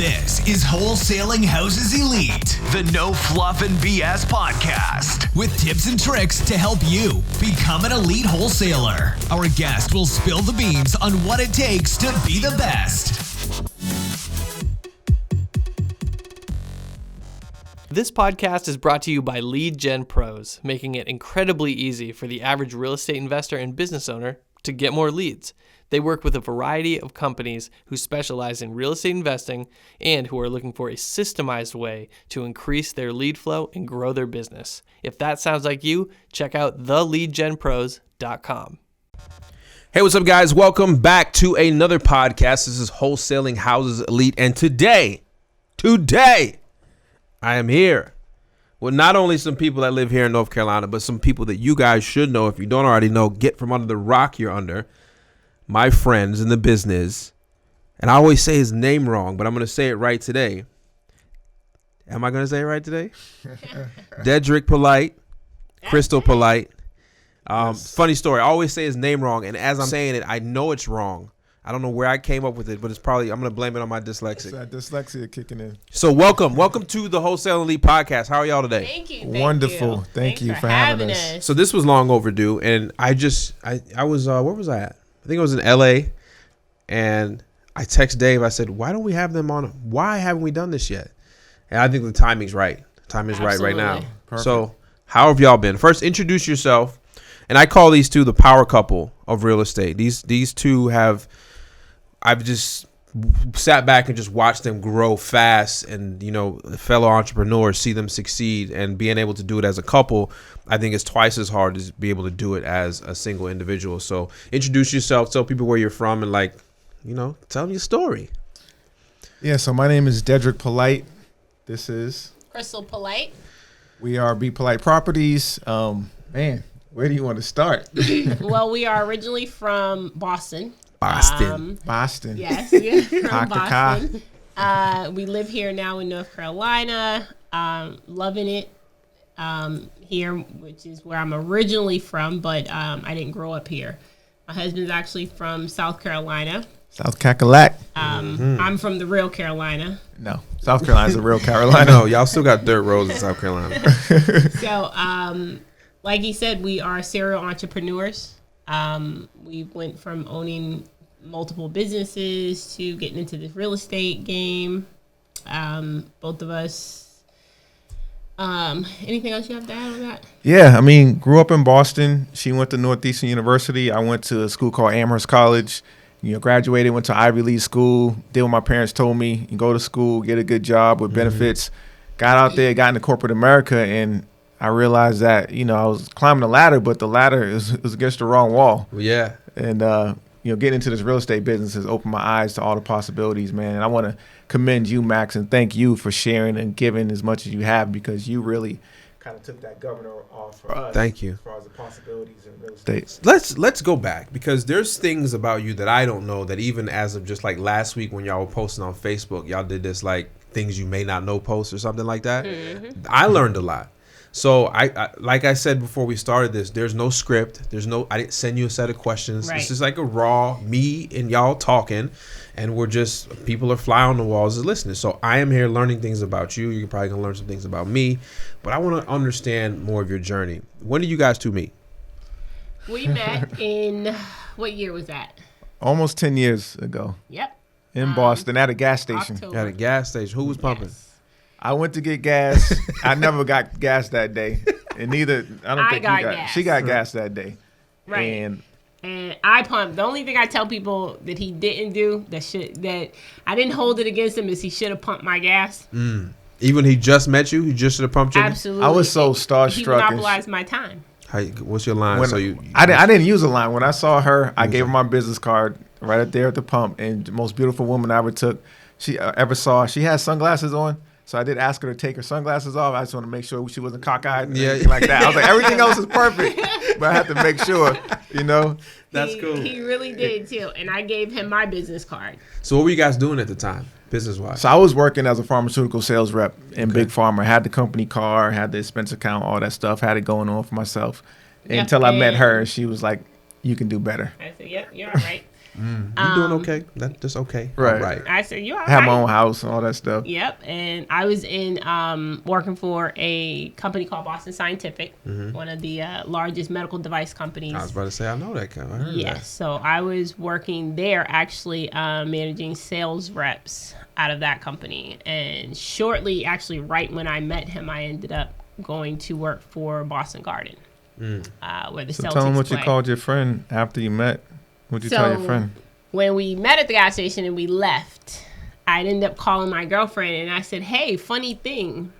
This is Wholesaling Houses Elite, the no fluff and BS podcast with tips and tricks to help you become an elite wholesaler. Our guest will spill the beans on what it takes to be the best. This podcast is brought to you by Lead Gen Pros, making it incredibly easy for the average real estate investor and business owner to get more leads. They work with a variety of companies who specialize in real estate investing and who are looking for a systemized way to increase their lead flow and grow their business. If that sounds like you, check out theleadgenpros.com. Hey, what's up, guys? Welcome back to another podcast. This is Wholesaling Houses Elite, and today, I am here with not only some people that live here in North Carolina, but some people that you guys should know. If you don't already know, get from under the rock you're under. My friends in the business, and I always say his name wrong, but I'm going to say it right today. Am I going to say it right today? Dedrick Polite, Crystal Polite. Yes. Funny story. I always say his name wrong, and as I'm saying it, I know it's wrong. I don't know where I came up with it, but it's probably, I'm going to blame it on my dyslexia. It's that dyslexia kicking in. So welcome to the Wholesale Elite Podcast. How are y'all today? Thank you. Wonderful. Thank you for having us. So this was long overdue, and I was, where was I at? I think it was in LA, and I text Dave. I said, why don't we have them on? Why haven't we done this yet? And I think the timing's right. The timing's right now. Perfect. So how have y'all been? First, introduce yourself. And I call these two the power couple of real estate. These two I've just sat back and just watched them grow fast, and, you know, fellow entrepreneurs see them succeed, and being able to do it as a couple, I think it's twice as hard to be able to do it as a single individual. So introduce yourself, tell people where you're from, and, like, you know, tell them your story. Yeah, so my name is Dedrick Polite. This is Crystal Polite. We are Be Polite Properties. Man, where do you want to start? Well, we are originally from Boston. Boston. Yes, we're from Boston. We live here now in North Carolina. Loving it here, which is where I'm originally from, but I didn't grow up here. My husband's actually from South Carolina. South Cackalack. I'm from the real Carolina. No, South Carolina's the real Carolina. No, y'all still got dirt roads in South Carolina. So, like he said, we are serial entrepreneurs. We went from owning multiple businesses to getting into the real estate game. Both of us. Anything else you have to add on that? Yeah, I mean, grew up in Boston. She went to Northeastern University. I went to a school called Amherst College. You know, graduated, went to Ivy League school. Did what my parents told me. You go to school, get a good job with benefits. Got out there, got into corporate America, and I realized that, you know, I was climbing the ladder, but the ladder is against the wrong wall. Yeah. And, you know, getting into this real estate business has opened my eyes to all the possibilities, man. And I want to commend you, Max, and thank you for sharing and giving as much as you have, because you really kind of took that governor off for us. Thank you. As far as the possibilities in real estate. Let's go back, because there's things about you that I don't know, that even as of just like last week when y'all were posting on Facebook, y'all did this like things you may not know post or something like that. Mm-hmm. I learned a lot. So I like I said before we started this, there's no script. I didn't send you a set of questions. Right. This is like a raw me and y'all talking, and people are fly on the walls and listening. So I am here learning things about you. You're probably gonna learn some things about me, but I want to understand more of your journey. When did you guys two meet? We met in, what year was that? Almost 10 years ago. Yep. In Boston at a gas station. October. At a gas station. Who was pumping? Yes. I went to get gas. I never got gas that day, and neither I don't think you got gas. She got gas that day, right? And I pumped. The only thing I tell people that he didn't do that I didn't hold it against him is he should have pumped my gas. Even he just met you, he just should have pumped you. Absolutely. I was so starstruck. He monopolized my time. What's your line? I didn't use a line. When I saw her, I gave her my business card right up there at the pump, and the most beautiful woman I ever saw. She had sunglasses on. So I did ask her to take her sunglasses off. I just want to make sure she wasn't cockeyed and anything like that. I was like, everything else is perfect, but I have to make sure, you know. That's cool. He really did too, and I gave him my business card. So what were you guys doing at the time, business-wise? So I was working as a pharmaceutical sales rep in Big Pharma. Had the company car, had the expense account, all that stuff. Had it going on for myself until I met her, and she was like, "You can do better." I said, "Yep, you're all right." You doing okay? That's just okay. Right. All right. I said, you all right? Have my own house and all that stuff. Yep. And I was in working for a company called Boston Scientific, one of the largest medical device companies. I was about to say, I know that guy. I heard Yes. So I was working there, actually managing sales reps out of that company. And shortly, actually, right when I met him, I ended up going to work for Boston Garden, where the So Celtics tell him what play. you called your friend after you met. What'd you tell your friend? When we met at the gas station and we left, I'd end up calling my girlfriend and I said, hey, funny thing.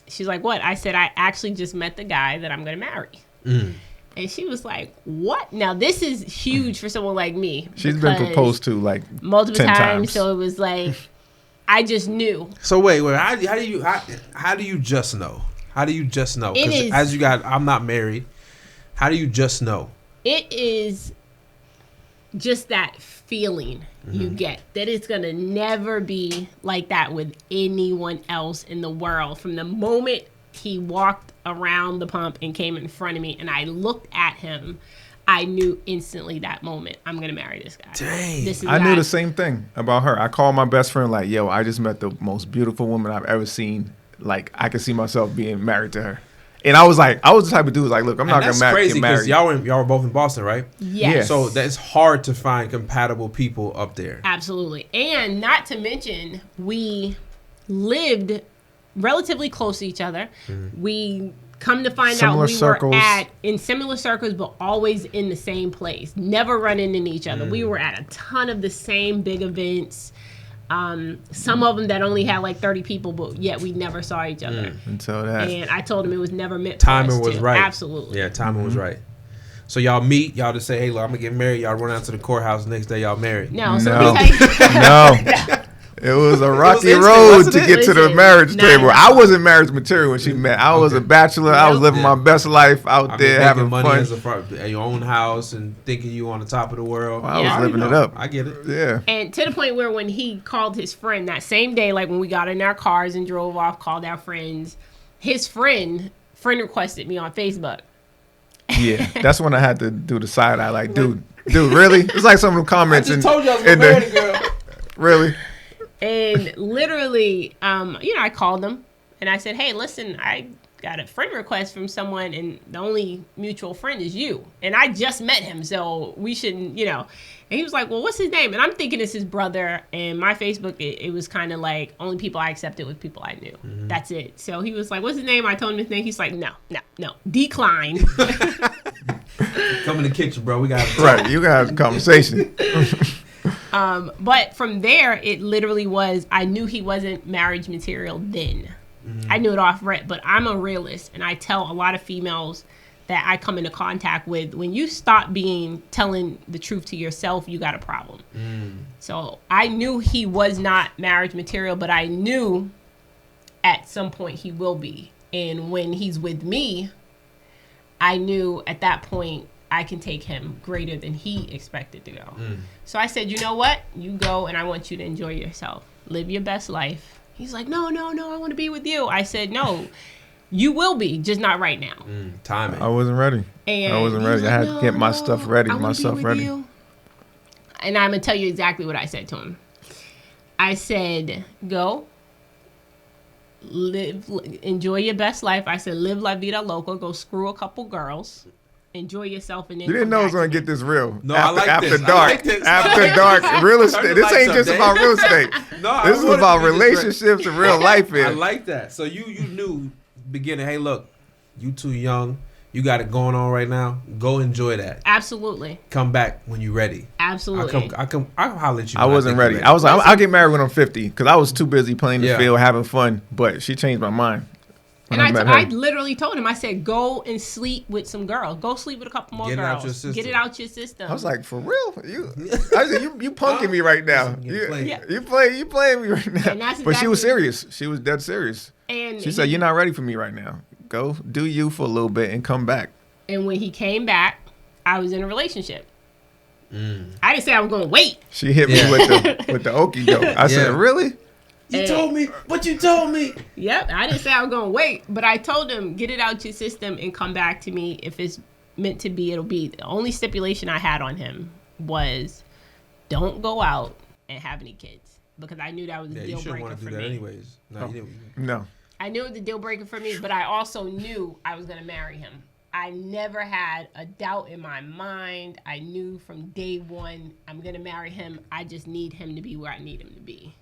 She's like, what? I said, I actually just met the guy that I'm going to marry. And she was like, what? Now, this is huge for someone like me. She's been proposed to like multiple 10 times. So it was like, I just knew. So wait, how do you just know? How do you just know? It is- Because I'm not married. How do you just know? It is just that feeling you get that it's going to never be like that with anyone else in the world. From the moment he walked around the pump and came in front of me and I looked at him, I knew instantly that moment, I'm going to marry this guy. Dang. This is I knew not- the same thing about her. I called my best friend like, yo, I just met the most beautiful woman I've ever seen. Like, I could see myself being married to her. And I was the type of dude like, look, I'm not going to That's crazy get because married. y'all were both in Boston, right? Yes. Yeah. So that's hard to find compatible people up there. Absolutely. And not to mention, we lived relatively close to each other. We come to find Similar out we circles. were in similar circles, but always in the same place. Never running into each other. We were at a ton of the same big events. Some of them that only had like 30 people, but yet we never saw each other. Until that. And I told him it was never meant Timing for us was to. right. Absolutely. Yeah, timing was right. So y'all meet, y'all just say, hey, look, I'm going to get married. Y'all run out to the courthouse the next day, y'all married. No, so No. let me tell you. No. It was a rocky instant, road wasn't to it? get to the Listen, marriage not table. at I all. wasn't marriage material when she met. I was a bachelor. I was Nope. living my best life out I've there been making having money fun. as at your own house and thinking you on the top of the world. I was Yeah. living it up. I get it. Yeah. And to the point where when he called his friend that same day, like when we got in our cars and drove off, called our friends, his friend requested me on Facebook. Yeah. That's when I had to do the side eye. Like, dude, really? It's like some of the I comments. just told you I was going to marry the girl. Really? And literally, I called him and I said, hey, listen, I got a friend request from someone and the only mutual friend is you. And I just met him, so we shouldn't, And he was like, well, what's his name? And I'm thinking it's his brother. And my Facebook, it was kind of like only people I accepted was people I knew. That's it. So he was like, what's his name? I told him his name. He's like, no, decline. Come in the kitchen, bro. We got to Right. You got to have a conversation. But from there, it literally was, I knew he wasn't marriage material then. I knew it off rip, but I'm a realist. And I tell a lot of females that I come into contact with, when you stop telling the truth to yourself, you got a problem. So I knew he was not marriage material, but I knew at some point he will be. And when he's with me, I knew at that point I can take him greater than he expected to go. So I said, you know what? You go and I want you to enjoy yourself. Live your best life. He's like, no, I want to be with you. I said, no, you will be, just not right now. timing. I wasn't ready. And I wasn't he was ready. I like, had to get my stuff ready, I wanna be myself with ready. you. And I'm going to tell you exactly what I said to him. I said, go, enjoy your best life. I said, live la vida loca. Go screw a couple girls. Enjoy yourself. And then You didn't come know it back was going to to me. get this real. No, I like after this. I dark. like this. After dark. Real estate. Turn the This ain't lights just up, about Dave. real estate. No, I This is wanted about to get this right. relationships and real life I here. like that. So you knew beginning, hey, look, you too young. You got it going on right now. Go enjoy that. Absolutely. Come back when you're ready. Absolutely. I'll holler at you. I when wasn't think you're ready. I was like, Listen. I'll get married when I'm 50 because I was too busy playing the Yeah. field, having fun. But she changed my mind. when And met I her. literally told him, I said, go and sleep with some girls. Go sleep with a couple more Get it out girls. your system. Get it out your system. I was like, for real? I said, you punking me right now. You playing. You, you playing me right now. And that's But she was exactly- serious. She was dead serious. and She said, you're not ready for me right now. Go do you for a little bit and come back. And when he came back, I was in a relationship. Mm. I didn't say I was going to wait. She hit me Yeah. with the okie doke. I said, Yeah. really? You told me, but you told me. Yep, I didn't say I was going to wait, but I told him, get it out your system and come back to me. If it's meant to be, it'll be. The only stipulation I had on him was don't go out and have any kids, because I knew that was a deal you shouldn't breaker want to for do that me. anyways. No, you didn't. No. I knew it was a deal breaker for me, but I also knew I was going to marry him. I never had a doubt in my mind. I knew from day one, I'm going to marry him. I just need him to be where I need him to be.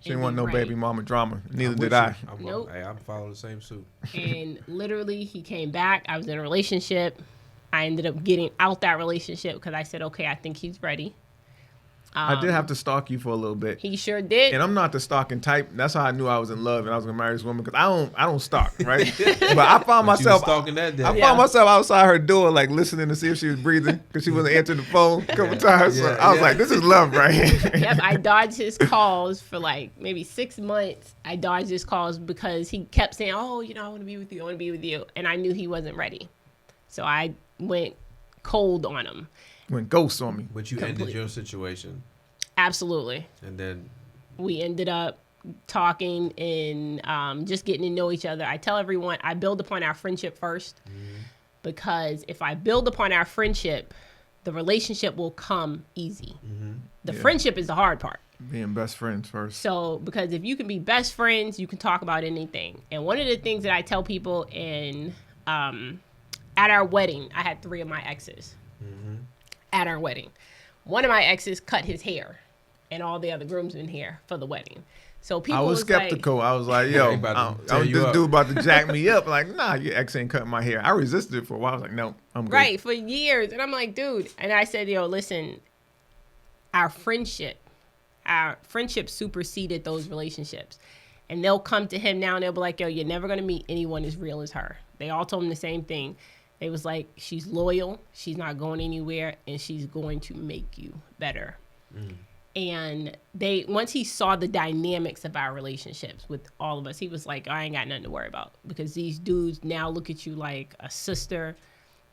She didn't want no ready. baby mama drama. Neither I'm did with I. you. Nope. I'm following the same suit. And literally, he came back. I was in a relationship. I ended up getting out that relationship because I said, okay, I think he's ready. I did have to stalk you for a little bit. He sure did. And I'm not the stalking type. That's how I knew I was in love and I was gonna marry this woman, because I don't stalk, right? But I found myself stalking that day. I found myself outside her door, like listening to see if she was breathing, because she wasn't answering the phone a couple times. So I was like, this is love right here. Yep, I dodged his calls for like maybe 6 months. I dodged his calls because he kept saying, oh, you know, I want to be with you. I want to be with you. And I knew he wasn't ready. So I went cold on him. Went ghost on me. But you ended your situation. Absolutely. And then We ended up talking and just getting to know each other. I tell everyone I build upon our friendship first, because if I build upon our friendship, the relationship will come easy. The friendship is the hard part. Being best friends first. So, because if you can be best friends, you can talk about anything. And one of the things that I tell people at our wedding, I had 3 of my exes at our wedding. One of my exes cut his hair and all the other groomsmen hair for the wedding. So people I was skeptical. I was like, yo, this dude about to jack me up. Like, nah, your ex ain't cutting my hair. I resisted it for a while. I was like, no, I'm good. Right, for years. And I'm like, dude. And I said, yo, listen, our friendship superseded those relationships. And they'll come to him now and they'll be like, yo, you're never going to meet anyone as real as her. They all told him the same thing. They was like, she's loyal, she's not going anywhere, and she's going to make you better. And once he saw the dynamics of our relationships with all of us, he was like, I ain't got nothing to worry about, because these dudes now look at you like a sister.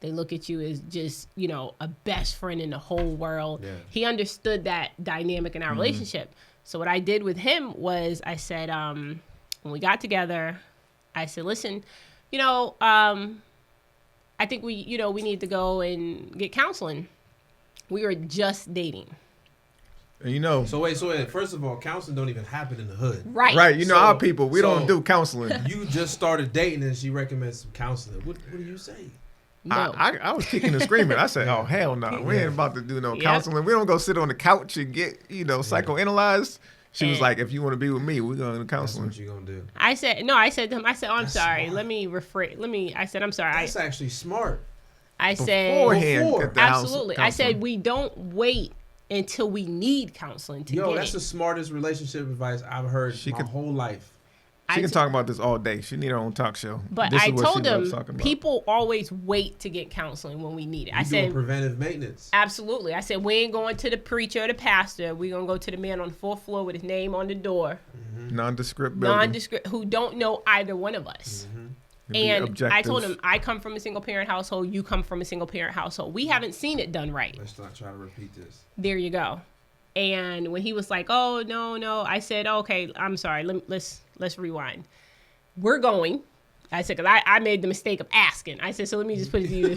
They look at you as just, you know, a best friend in the whole world. Yeah. He understood that dynamic in our relationship. So what I did with him was I said, when we got together, I said, listen, you know, I think we need to go and get counseling. We were just dating. And you know. So wait. First of all, counseling don't even happen in the hood. Right. You know, our people, we don't do counseling. You just started dating and she recommends some counseling. What do you say? No. I was kicking and screaming. I said, oh, hell no. We ain't about to do no counseling. We don't go sit on the couch and get, psychoanalyzed. She was like, if you want to be with me, we're going to counseling. That's what you going to do. I said to him, I said, oh, I'm sorry. Smart. I said, I'm sorry. That's actually smart. I said, beforehand. Absolutely. I said, we don't wait until we need counseling to get it. That's the smartest relationship advice I've heard my whole life. She can talk about this all day. She need her own talk show. But I told them people always wait to get counseling when we need it. I said preventive maintenance. Absolutely. I said we ain't going to the preacher or the pastor. We're gonna go to the man on the 4th floor with his name on the door. Nondescript building. Nondescript, who don't know either one of us. And I told him, I come from a single parent household. You come from a single parent household. We haven't seen it done right. Let's not try to repeat this. There you go. And when he was like, "Oh no," I said, "Okay, I'm sorry. Let's rewind. We're going." I said, because I made the mistake of asking. I said, so let me just put it to you.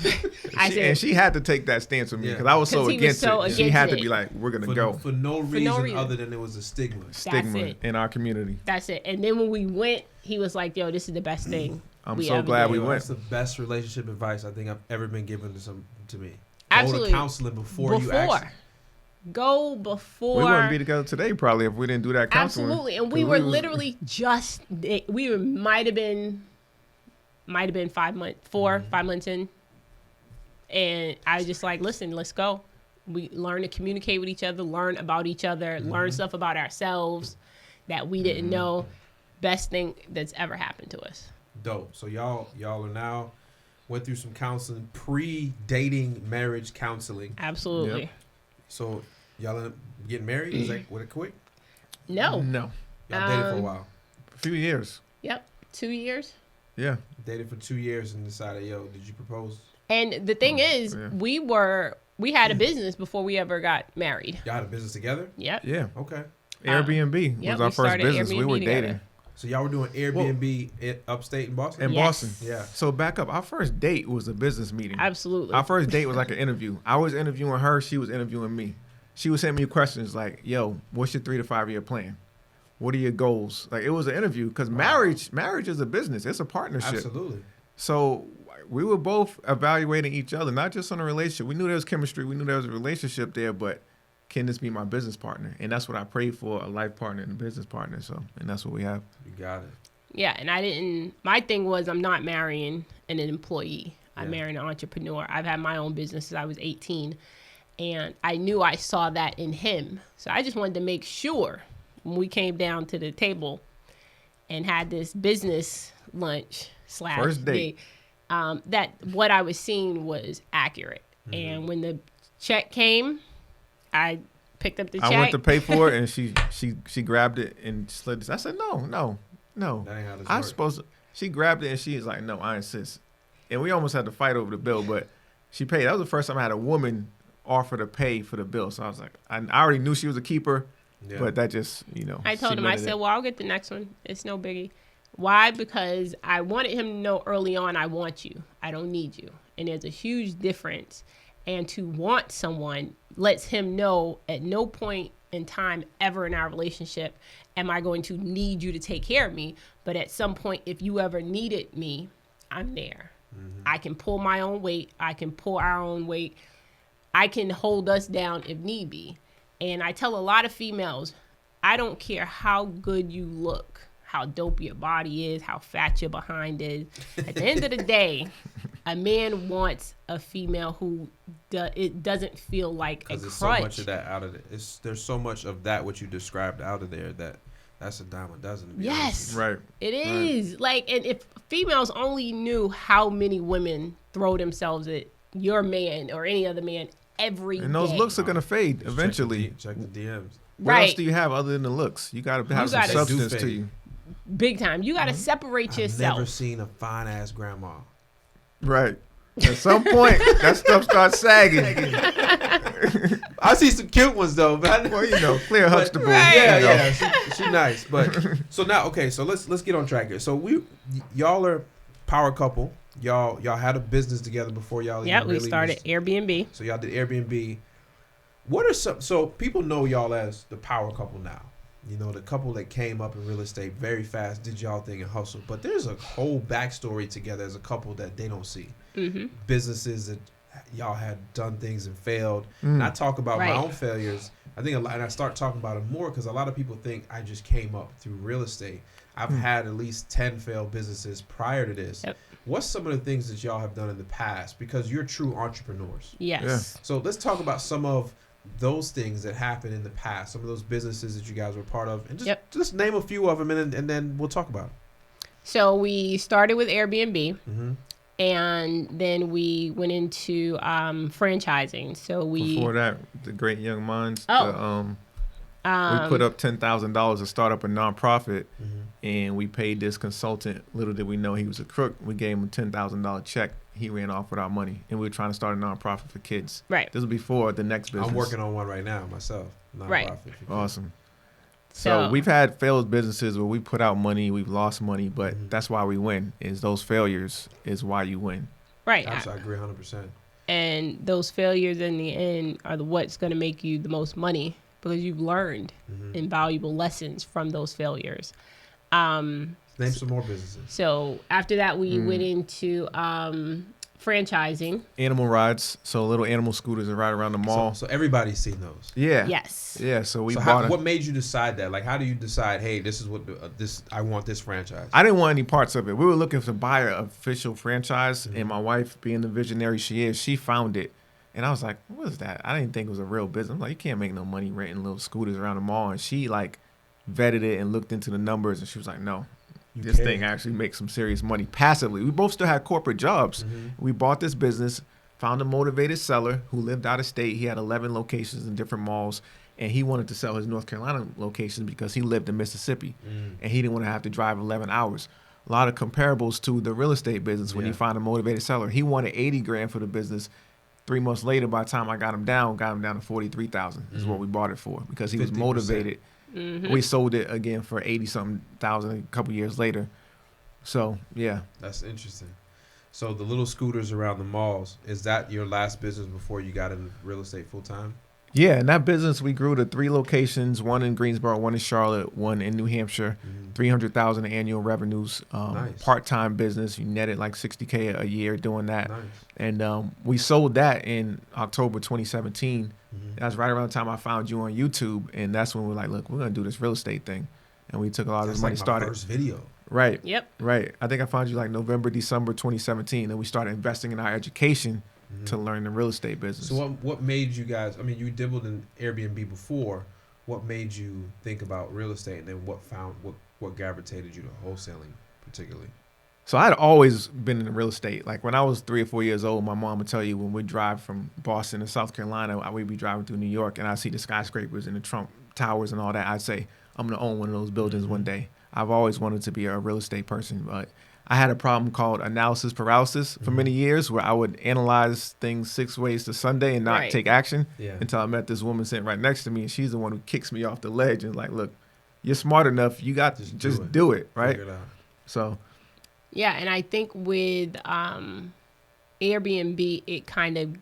And she had to take that stance with me because I was so against it. She had to be like, we're going to go. For no reason other than it was a stigma. Stigma in our community. That's it. And then when we went, he was like, yo, this is the best thing. I'm so glad we went. That's the best relationship advice I think I've ever been given to me. Absolutely. Go to counseling before you ask. Go before. We wouldn't be together today probably if we didn't do that counseling. Absolutely. And we were literally might have been 5 months, 5 months in. And I was just like, listen, let's go. We learn to communicate with each other, learn about each other, learn stuff about ourselves that we didn't know. Best thing that's ever happened to us. Dope. So y'all are now went through some counseling, pre-dating marriage counseling. Absolutely. Yep. So y'all end up getting married? Is that what it quick? No. Y'all dated for a while. A few years. Yep. 2 years. Yeah. Dated for 2 years and decided, yo, did you propose? And the thing is, we had a business before we ever got married. Y'all had a business together? Yep. Yeah. Okay. Airbnb was our first business. Airbnb we were together. dating. So y'all were doing Airbnb upstate in Boston? In Boston. Yeah. So back up. Our first date was a business meeting. Absolutely. Our first date was like an interview. I was interviewing her. She was interviewing me. she would send me questions like, yo, what's your 3 to 5 year plan? What are your goals? Like, it was an interview because marriage is a business. It's a partnership. Absolutely. So we were both evaluating each other, not just on a relationship. We knew there was chemistry. We knew there was a relationship there, but can this be my business partner? And that's what I prayed for, a life partner and a business partner. So, and that's what we have. You got it. Yeah, and my thing was I'm not marrying an employee. I'm marrying an entrepreneur. I've had my own business since I was 18, and I knew I saw that in him. So I just wanted to make sure when we came down to the table and had this business lunch / First date, that what I was seeing was accurate. Mm-hmm. And when the check came, I picked up the check. I went to pay for it, and she grabbed it and slid this. I said, no. That ain't how this I'm works. supposed to. She grabbed it, and she was like, no, I insist. And we almost had to fight over the bill, but she paid. That was the first time I had a woman offer to pay for the bill. So I was like, I already knew she was a keeper, but that just, I told him, I said, well, I'll get the next one. It's no biggie. Why? Because I wanted him to know early on, I want you. I don't need you. And there's a huge difference. And to want someone lets him know at no point in time ever in our relationship am I going to need you to take care of me. But at some point, if you ever needed me, I'm there. Mm-hmm. I can pull my own weight. I can pull our own weight. I can hold us down if need be. And I tell a lot of females, I don't care how good you look, how dope your body is, how fat your behind is. At the end of the day, a man wants a female who it doesn't feel like a crutch. There's so much of that out of it. There's so much of that what you described out of there that's a dime a dozen. To be honest. Right. It is. Right. Like, and if females only knew how many women throw themselves at your man or any other man every day. And those looks are going to fade eventually. Check the DMs. What else do you have other than the looks? You got to have some substance to you. Big time. You got to separate yourself. I've never seen a fine ass grandma. Right. At some point, that stuff starts sagging. I see some cute ones though, man. Well, Claire Huxtable. Right. Yeah, she nice. But so now, okay, so let's get on track here. So y'all are power couple. Y'all had a business together before y'all. Yeah, we started Airbnb. So y'all did Airbnb. What are some? So people know y'all as the power couple now. The couple that came up in real estate very fast, did y'all thing and hustle. But there's a whole backstory together as a couple that they don't see. Mm-hmm. Businesses that y'all had done things and failed. And I talk about my own failures. I think and I start talking about it more because a lot of people think I just came up through real estate. I've had at least 10 failed businesses prior to this. Yep. What's some of the things that y'all have done in the past? Because you're true entrepreneurs. Yes. Yeah. So let's talk about some of those things that happened in the past, some of those businesses that you guys were part of, and just name a few of them, and then we'll talk about it. So we started with Airbnb, and then we went into franchising. So before that, the Great Young Minds. We put up $10,000 to start up a nonprofit, and we paid this consultant. Little did we know he was a crook. We gave him a $10,000 check. He ran off with our money, and we were trying to start a nonprofit for kids. Right. This was before the next business. I'm working on one right now myself. Right. Awesome. So we've had failed businesses where we put out money, we've lost money, but that's why we win. Is those failures is why you win. Right. I agree 100%. And those failures in the end are what's going to make you the most money because you've learned invaluable lessons from those failures. Name some more businesses. So after that, we went into franchising. Animal rides, so little animal scooters that ride around the mall. So everybody's seen those. Yeah. Yes. Yeah. So we what made you decide that? Like, how do you decide? Hey, this is what I want this franchise. I didn't want any parts of it. We were looking to buy an official franchise, and my wife, being the visionary she is, she found it. And I was like, what is that? I didn't think it was a real business. I'm like, you can't make no money renting little scooters around the mall. And she vetted it and looked into the numbers, and she was like, no. This thing actually makes some serious money passively. We both still had corporate jobs. We bought this business, found a motivated seller who lived out of state. He had 11 locations in different malls, and he wanted to sell his North Carolina location because he lived in Mississippi, and he didn't want to have to drive 11 hours. A lot of comparables to the real estate business when you find a motivated seller. He wanted $80,000 for the business. 3 months later, by the time I got him down to $43,000 is what we bought it for because he was 50%. motivated. We sold it again for $80-something thousand a couple years later. So yeah, that's interesting. So the little scooters around the malls, is that your last business before you got into real estate full time? Yeah, in that business, we grew to 3 locations, one in Greensboro, one in Charlotte, one in New Hampshire, 300,000 annual revenues. Nice. Part-time business, you netted like $60K a year doing that. Nice. And we sold that in October 2017. That's right around the time I found you on YouTube, and that's when we were like, look, we're gonna do this real estate thing, and we took a lot of this money. That's like my first video. Right. Yep. Right. I think I found you like November, December 2017, and we started investing in our education to learn the real estate business. So what made you guys? I mean, you dabbled in Airbnb before. What made you think about real estate, and then what gravitated you to wholesaling particularly? So I had always been in real estate. Like when I was 3 or 4 years old, my mom would tell you when we drive from Boston to South Carolina, we'd be driving through New York, and I see the skyscrapers and the Trump towers and all that. I'd say, I'm going to own one of those buildings one day. I've always wanted to be a real estate person, but I had a problem called analysis paralysis for many years, where I would analyze things 6 ways to Sunday and not take action until I met this woman sitting right next to me, and she's the one who kicks me off the ledge and like, look, you're smart enough. You got to just do it, right? Figure it out. So. Yeah, and I think with Airbnb, it kind of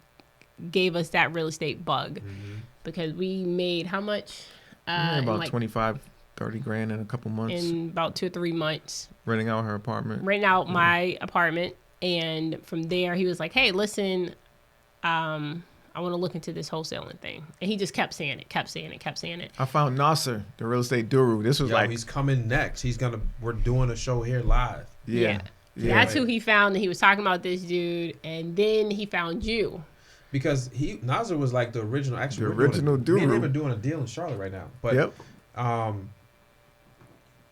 gave us that real estate bug because we made how much? About like 25, 30 grand in a couple months. In about 2 or 3 months. Renting out her apartment. Renting out my apartment. And from there, he was like, hey, listen, I want to look into this wholesaling thing. And he just kept saying it. I found Nasser, the real estate guru. This was he's coming next. We're doing a show here live. Yeah. That's who he found. And he was talking about this dude. And then he found you. Because Nasser was like the original. Actually, the original guru. Me and him are guru. doing a deal in Charlotte right now. But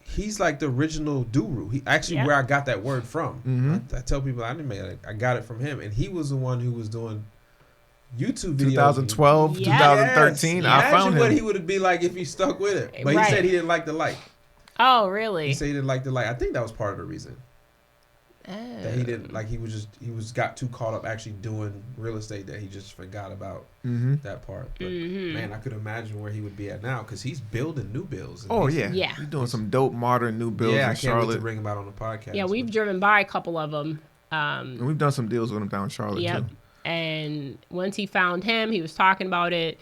he's like the original guru. He actually where I got that word from. I tell people I got it from him, and he was the one who was doing YouTube videos. 2012, 2013. I found him. What he would be like if he stuck with it. But he said he didn't like the light. Oh, really? He said he didn't like the light. I think that was part of the reason. That he didn't like. He got too caught up actually doing real estate that he just forgot about that part. But man, I could imagine where he would be at now because he's building new builds. He's doing some dope modern new builds in Charlotte. I can't wait to bring him out on the podcast. Yeah, we've driven by a couple of them. And we've done some deals with him down in Charlotte too. And once he found him, he was talking about it.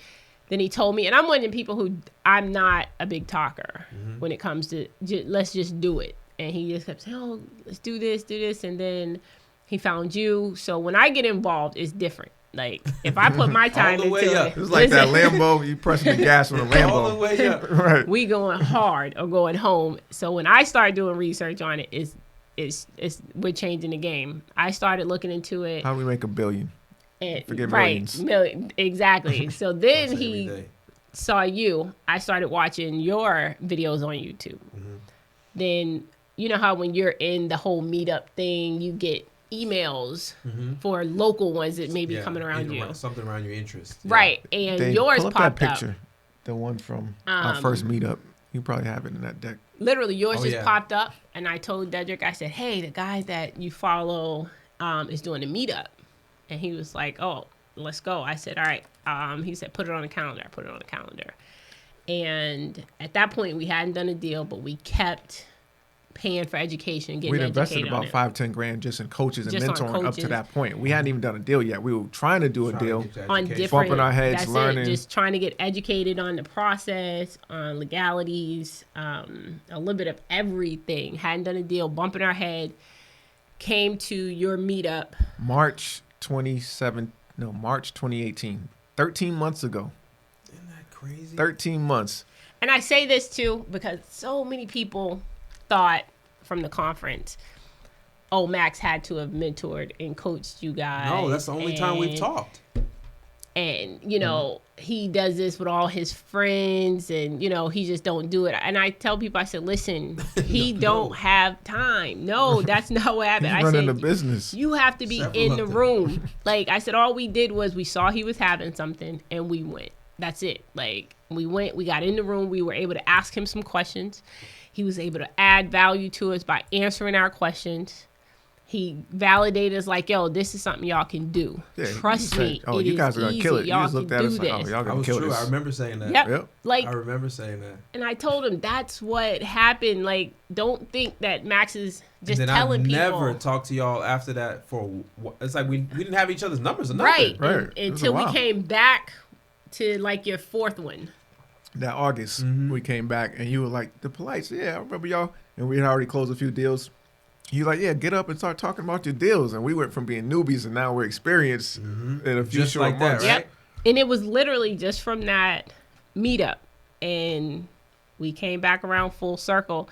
Then he told me, and I'm one of the people who I'm not a big talker when it comes to let's just do it. And he just kept saying, oh, let's do this. And then he found you. So when I get involved, it's different. Like, if I put my time into it. It's like that Lambo, you pressing the gas on a Lambo. All the way up. Right. We going hard or going home. So when I start doing research on it, we're changing the game. I started looking into it. How do we make $1 billion? Forget millions. Exactly. So then he saw you. I started watching your videos on YouTube. Then, you know how when you're in the whole meetup thing, you get emails for local ones that may be coming around you. Something around your interest. Right. And Dave, yours pull up popped that picture, the one from our first meetup. You probably have it in that deck. Literally, yours popped up. And I told Dedrick, I said, hey, the guy that you follow is doing a meetup. And he was like, oh, let's go. I said, all right. He said, put it on the calendar. I put it on the calendar. And at that point, we hadn't done a deal, but we kept paying for education, getting educated. We'd invested about $5-10 grand just in coaches and mentoring up to that point. We hadn't even done a deal yet. We were trying to do a deal on different, bumping our heads, learning. Just trying to get educated on the process, on legalities, a little bit of everything. Hadn't done a deal, bumping our head. Came to your meetup. March 2018. 13 months ago. Isn't that crazy? 13 months. And I say this too because so many people thought from the conference, oh, Max had to have mentored and coached you guys. No, that's the only time we've talked. And, you know, he does this with all his friends and, you know, he just don't do it. And I tell people, I said, listen, he don't have time. No, that's not what happened. He's running the business. You have to be in the room. Like I said, all we did was we saw he was having something and we went. That's it. Like we went, we got in the room. We were able to ask him some questions. He was able to add value to us by answering our questions. He validated us like, yo, this is something y'all can do. Yeah, Trust me. Oh, you guys are going to kill it. You just looked at us like, oh, y'all going to kill this. I remember saying that. Yep. Like, I remember saying that. And I told him that's what happened. Like, don't think that Max is just telling people. I never talked to y'all after that it's like we didn't have each other's numbers or nothing. Right. Until we came back to like your fourth one. That August, we came back, and you were like, the Polites, yeah, I remember y'all. And we had already closed a few deals. You like, yeah, get up and start talking about your deals. And we went from being newbies, and now we're experienced in a few Just short like that, months. right? Yep. And it was literally just from that meetup. And we came back around full circle.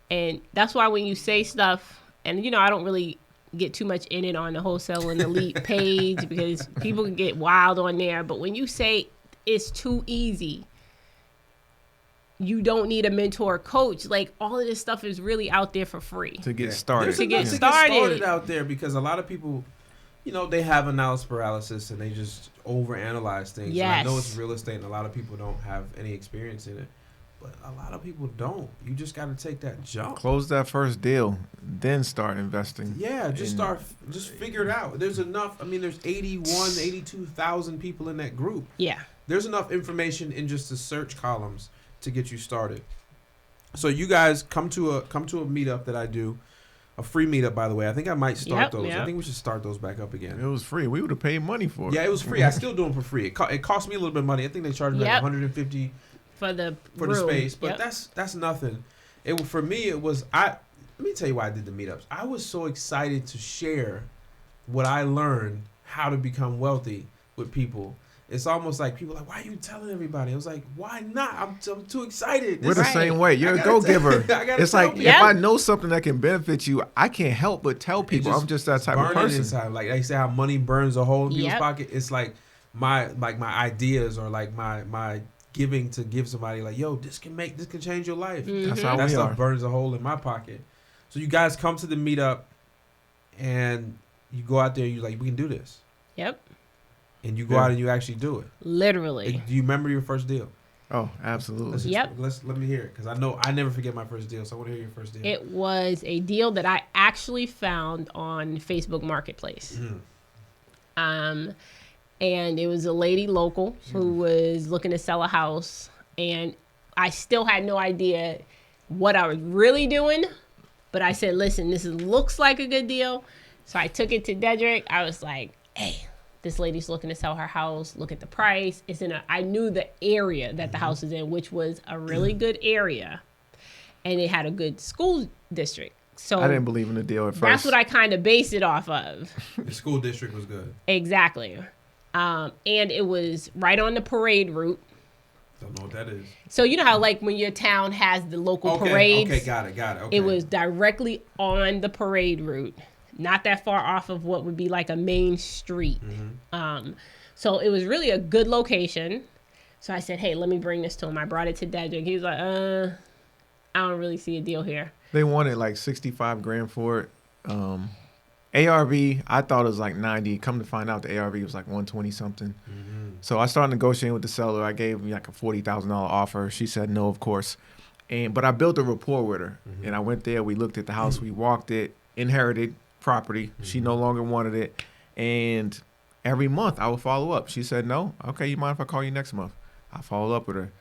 And that's why when you say stuff, and I don't really get too much in it on the Wholesale and Elite page because people can get wild on there. But when you say it's too easy, you don't need a mentor or coach. Like, all of this stuff is really out there for free. To get started. To get To started out there, because a lot of people, they have analysis paralysis and they just overanalyze things. Yes. And I know it's real estate and a lot of people don't have any experience in it, but a lot of people don't. You just got to take that jump. Close that first deal, then start investing. Yeah, just figure it out. There's enough. I mean, there's 82,000 people in that group. Yeah. There's enough information in just the search columns to get you started. So you guys come to a meetup that I do, a free meetup, by the way. I think I might start those. Yep. I think we should start those back up again. It was free. We would have paid money for it. Yeah, it was free. I still do them for free. It cost me a little bit of money. I think they charged me like $150 for the space, but Yep. that's nothing. For me it was let me tell you why I did the meetups. I was so excited to share what I learned, how to become wealthy with people. It's almost like people are like, why are you telling everybody? I was like, why not? I'm too excited. We're the same way. You're a go-giver. It's like, if I know something that can benefit you, I can't help but tell people. I'm just that type of person. Inside. Like they say how money burns a hole in people's Yep. pocket. It's like my ideas or like my giving to give somebody like, yo, this can change your life. That's how That we stuff are. burns a hole in my pocket. So you guys come to the meetup and you go out there and you're like, we can do this. Yep. And you go out and you actually do it. Literally. Do you remember your first deal? Oh, absolutely. Let me hear it, because I know I never forget my first deal. So I want to hear your first deal. It was a deal that I actually found on Facebook Marketplace. And it was a lady local who was looking to sell a house, and I still had no idea what I was really doing, but I said, listen, looks like a good deal. So I took it to Dedrick. I was like, hey, this lady's looking to sell her house. Look at the price. I knew the area that the house is in, which was a really good area, and it had a good school district. So I didn't believe in the deal at first. That's what I kind of based it off of. The school district was good. Exactly. And it was right on the parade route. Don't know what that is. So you know how like when your town has the local parades? Okay, got it. Okay. It was directly on the parade route. Not that far off of what would be like a main street. So it was really a good location. So I said, hey, let me bring this to him. I brought it to Dedrick. He was like, I don't really see a deal here. They wanted like $65,000 for it. ARV, I thought it was like 90. Come to find out, the ARV was like 120 something. So I started negotiating with the seller. I gave me like a $40,000 offer. She said no, of course. But I built a rapport with her. And I went there. We looked at the house. We walked it. Inherited property. She no longer wanted it. And every month I would follow up. She said no. Okay, you mind if I call you next month? I followed up with her.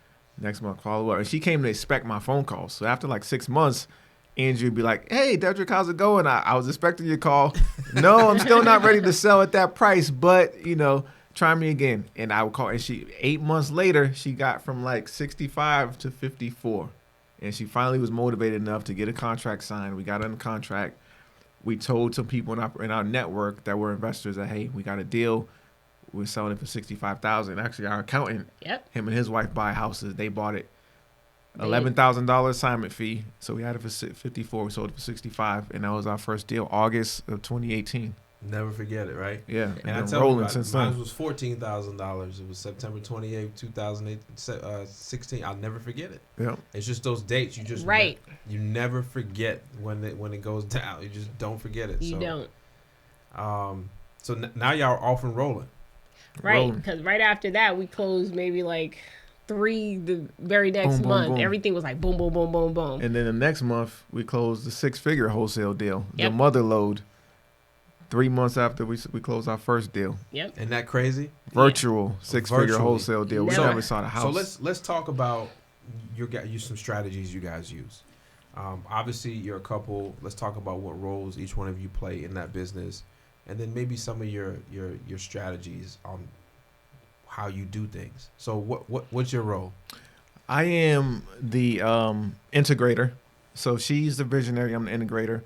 Next month, follow up. And she came to expect my phone calls. So after like 6 months, Andrew would be like, hey, Dedrick, how's it going? I was expecting your call. No, I'm still not ready to sell at that price, but, try me again. And I would call. And 8 months later, she got from like 65 to 54. And she finally was motivated enough to get a contract signed. We got under contract. We told some people in our network that were investors that, hey, we got a deal. We're selling it for $65,000. Actually, our accountant, him and his wife buy houses. They bought it. $11,000 assignment fee. So we had it for 54. We sold it for 65, and that was our first deal, August of 2018. Never forget it, right? Yeah, and I been tell rolling you, since mine then. was $14,000. It was September 28th, 2016. I'll never forget it. Yeah, it's just those dates. You just you never forget when it goes down. You just don't forget it. You don't. So now y'all are off and rolling. Right, because right after that we closed maybe like 3 the very next month. Boom. Everything was like boom, boom, boom, boom, boom. And then the next month we closed the 6-figure wholesale deal, the mother load. 3 months after we closed our first deal. Yep. Isn't that crazy? Virtual 6-figure wholesale deal. We never saw the house. So let's talk about some strategies you guys use. Obviously you're a couple. Let's talk about what roles each one of you play in that business, and then maybe some of your strategies on how you do things. So what's your role? I am the integrator. So she's the visionary. I'm the integrator.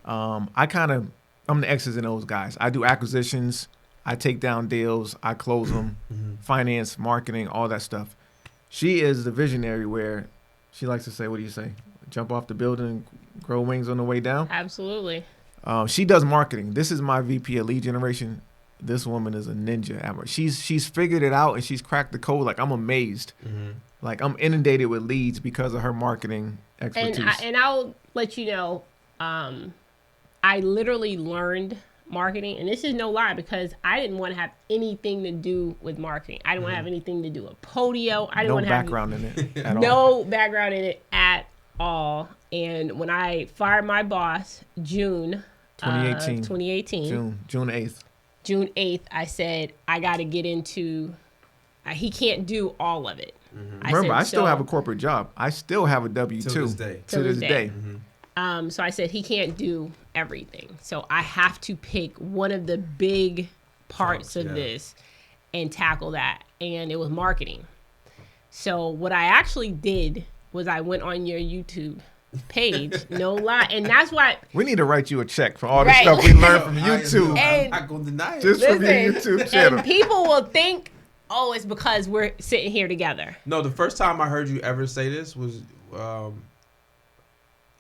Mm-hmm. I'm the X's and O's guys. I do acquisitions. I take down deals. I close them. Mm-hmm. Finance, marketing, all that stuff. She is the visionary where she likes to say, what do you say? Jump off the building, grow wings on the way down. Absolutely. She does marketing. This is my VP of lead generation. This woman is a ninja at it. She's figured it out and she's cracked the code. Like, I'm amazed. Mm-hmm. Like, I'm inundated with leads because of her marketing expertise. And I'll let you know, I literally learned marketing, and this is no lie, because I didn't want to have anything to do with marketing. I didn't want to have anything to do with Podio. I didn't want to have background in it at all. no background in it at all. And when I fired my boss, June 2018, June 8th. June 8th, I said, I got to get into, he can't do all of it. Mm-hmm. Remember, I still have a corporate job. I still have a W-2. To this day. To this day. Mm-hmm. So I said, he can't do everything. So I have to pick one of the big parts of this and tackle that. And it was marketing. So what I actually did was I went on your YouTube page, no lie. And that's why we need to write you a check for all the stuff we learned from YouTube. And I'm not going to deny it. Just from your YouTube channel. And people will think, oh, it's because we're sitting here together. No, the first time I heard you ever say this was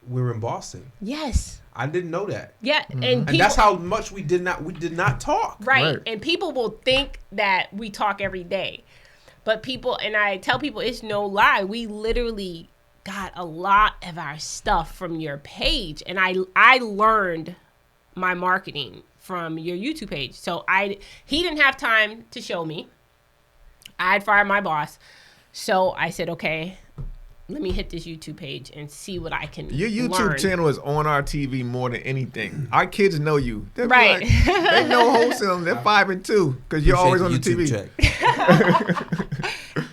we were in Boston. Yes. I didn't know that. Yeah, And people, that's how much we did not talk. right. And people will think that we talk every day. But people, and I tell people, it's no lie. We literally got a lot of our stuff from your page. And I learned my marketing from your YouTube page. So he didn't have time to show me. I'd fired my boss. So I said, okay, let me hit this YouTube page and see what I can Your YouTube channel is on our TV more than anything. Our kids know you. They're right. Like, they know wholesaling. They're 5 and 2 because you're always on the TV.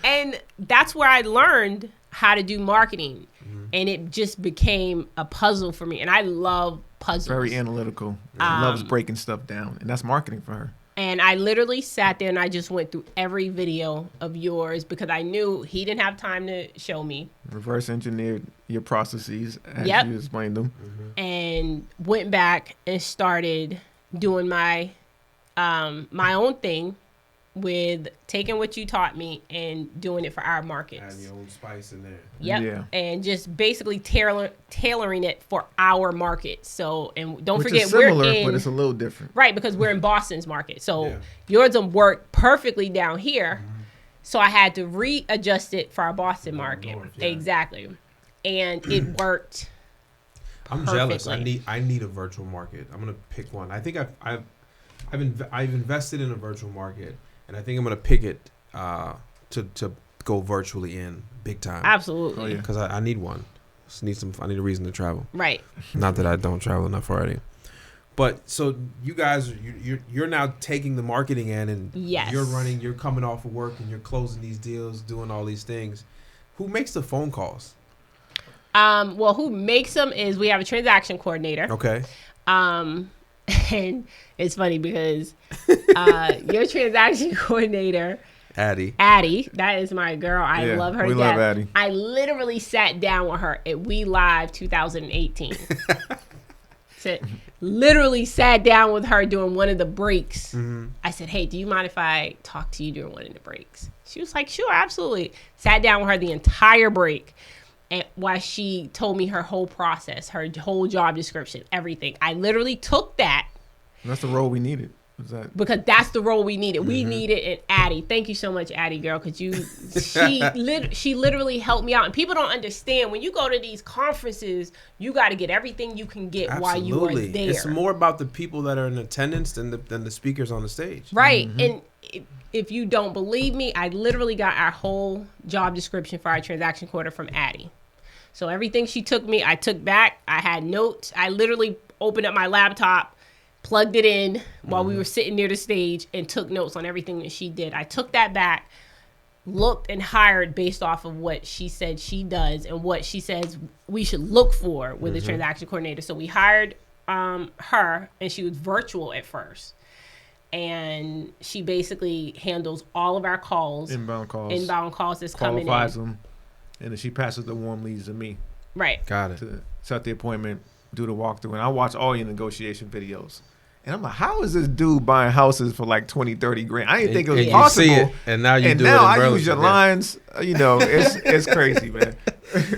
And that's where I learned how to do marketing. And it just became a puzzle for me. And I love puzzles. Very analytical. Loves breaking stuff down. And that's marketing for her. And I literally sat there and I just went through every video of yours because I knew he didn't have time to show me. Reverse engineered your processes as you explained them. And went back and started doing my my own thing with taking what you taught me and doing it for our markets. Adding your own spice in there. Yep. Yeah. And just basically tailoring it for our market. So, and don't Which forget, is similar, we're in, but it's a little different. right, because we're in Boston's market. So yours will work perfectly down here. So I had to readjust it for our Boston market. North, Exactly. And it worked. I'm jealous. perfectly. I need a virtual market. I'm gonna pick one. I think I've invested in a virtual market, and I think I'm gonna pick it to go virtually in big time. Absolutely. Oh, yeah. Because I need one. I need a reason to travel. Right. Not that I don't travel enough already. But so you guys, you're now taking the marketing in, and Yes. you're coming off of work, and you're closing these deals, doing all these things. Who makes the phone calls? Well, who makes them is we have a transaction coordinator. Okay. And it's funny because your transaction coordinator, Addie, that is my girl. I love her. We love Addie. I literally sat down with her at We Live 2018. So, literally sat down with her during one of the breaks. I said, hey, do you mind if I talk to you during one of the breaks? She was like, sure, absolutely. Sat down with her the entire break. And while she told me her whole process, her whole job description, everything. I literally took that. And that's the role we needed. Because that's the role we needed. We needed an Addie. Thank you so much, Addie girl, because she literally helped me out. And people don't understand, when you go to these conferences, you got to get everything you can get while you are there. It's more about the people that are in attendance than the speakers on the stage. Right. And if you don't believe me, I literally got our whole job description for our transaction quarter from Addie. So everything she took me, I took back. I had notes. I literally opened up my laptop, plugged it in while we were sitting near the stage, and took notes on everything that she did. I took that back, looked and hired based off of what she said she does and what she says we should look for with the transaction coordinator. So we hired her, and she was virtual at first. and she basically handles all of our calls, inbound calls that's coming in. Qualifies them, and then she passes the warm leads to me. Right. Got it. To set the appointment, do the walkthrough, and I watch all your negotiation videos. And I'm like, how is this dude buying houses for like 20, 30 grand? I didn't think it was possible. You see it, and now you do it in I Burlington. use your lines. It's crazy, man.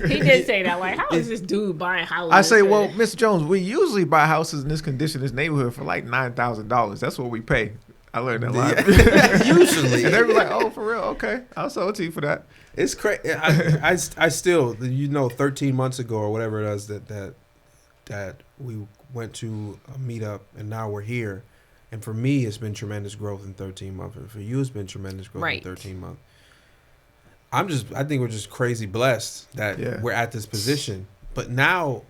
He did say that. Like, how is this dude buying houses? I say, well, Mr. Jones, we usually buy houses in this condition, this neighborhood, for like $9,000. That's what we pay. I learned that line. Usually. And they were like, oh, for real? Okay. I'll sell it to you for that. It's crazy. I still, 13 months ago or whatever it is that we went to a meetup, and now we're here. And for me, it's been tremendous growth in 13 months. And for you, it's been tremendous growth in 13 months. I think we're just crazy blessed that we're at this position. But now,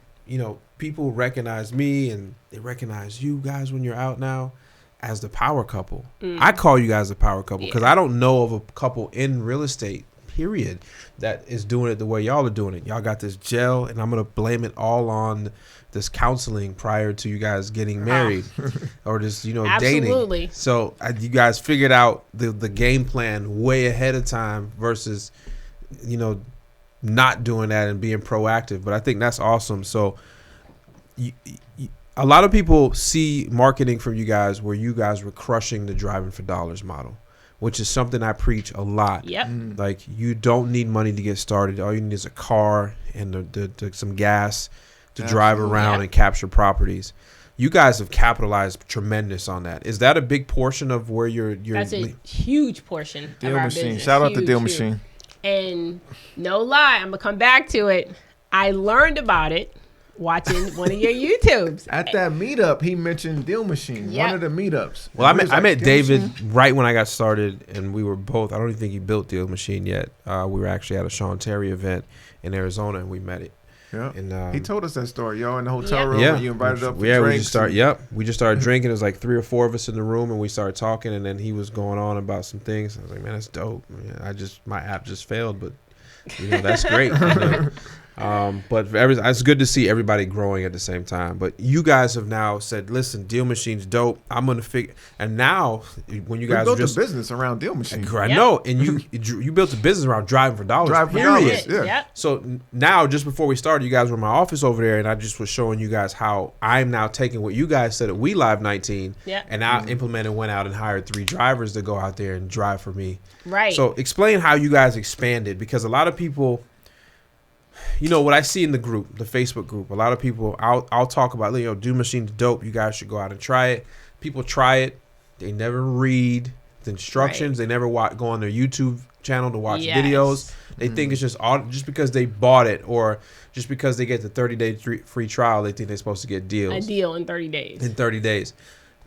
people recognize me and they recognize you guys when you're out now as the power couple. I call you guys the power couple because I don't know of a couple in real estate, period, that is doing it the way y'all are doing it. Y'all got this gel, and I'm going to blame it all on this counseling prior to you guys getting married or just, Absolutely. dating. So you guys figured out the game plan way ahead of time versus, not doing that and being proactive. But I think that's awesome. So a lot of people see marketing from you guys where you guys were crushing the driving for dollars model, which is something I preach a lot. Yep. Like, you don't need money to get started. All you need is a car and some gas to drive around and capture properties. You guys have capitalized tremendous on that. Is that a big portion of where you're That's a huge portion Deal of our Machine. business. Shout out to Deal Machine. And no lie, I'm going to come back to it. I learned about it watching one of your YouTubes. At that meetup, he mentioned Deal Machine, one of the meetups. Well, I met David right when I got started, and we were both, I don't even think he built Deal Machine yet. We were actually at a Sean Terry event in Arizona, and we met it. Yeah, and he told us that story, yo, in the hotel room. Yeah, you invited up for drinks. We just started drinking. It was like 3 or 4 of us in the room, and we started talking. And then he was going on about some things. I was like, man, that's dope. My app just failed, but that's great. But it's good to see everybody growing at the same time. But you guys have now said, listen, Deal Machine's dope. I'm going to figure. And now, when you guys built a business around Deal Machine. I know. And you built a business around driving for dollars. Yeah. So now, just before we started, you guys were in my office over there, and I just was showing you guys how I'm now taking what you guys said at We Live 19 and now implemented, went out and hired 3 drivers to go out there and drive for me. Right. So explain how you guys expanded, because a lot of people, what I see in the group, the Facebook group, a lot of people, I'll talk about, Deal Machine's dope. You guys should go out and try it. People try it. They never read the instructions. Right. They never go on their YouTube channel to watch videos. They think it's just because they bought it or just because they get the 30-day free trial, they think they're supposed to get deals. A deal in 30 days.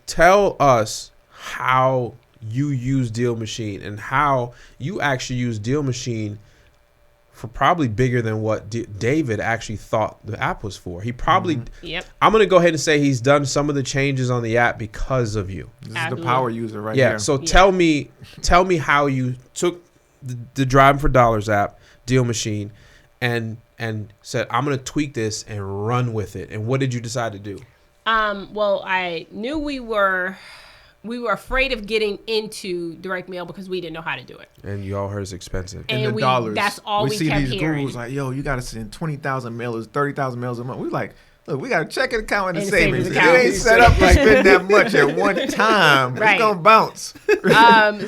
Tell us how you use Deal Machine and how you actually use Deal Machine for probably bigger than what David actually thought the app was for. He probably, I'm going to go ahead and say he's done some of the changes on the app because of you. This is the power user right here. Yeah, so tell me how you took the Driving for Dollars app, Deal Machine, and said, I'm going to tweak this and run with it. And what did you decide to do? Well, I knew we were afraid of getting into direct mail because we didn't know how to do it. And you all heard it's expensive. And the dollars. That's all we kept hearing. We see these gurus like, yo, you got to send 20,000 mailers, 30,000 mailers a month. We're like, look, we got a checking account and a savings account. It ain't set up to spend that much at one time. Right. It's going to bounce.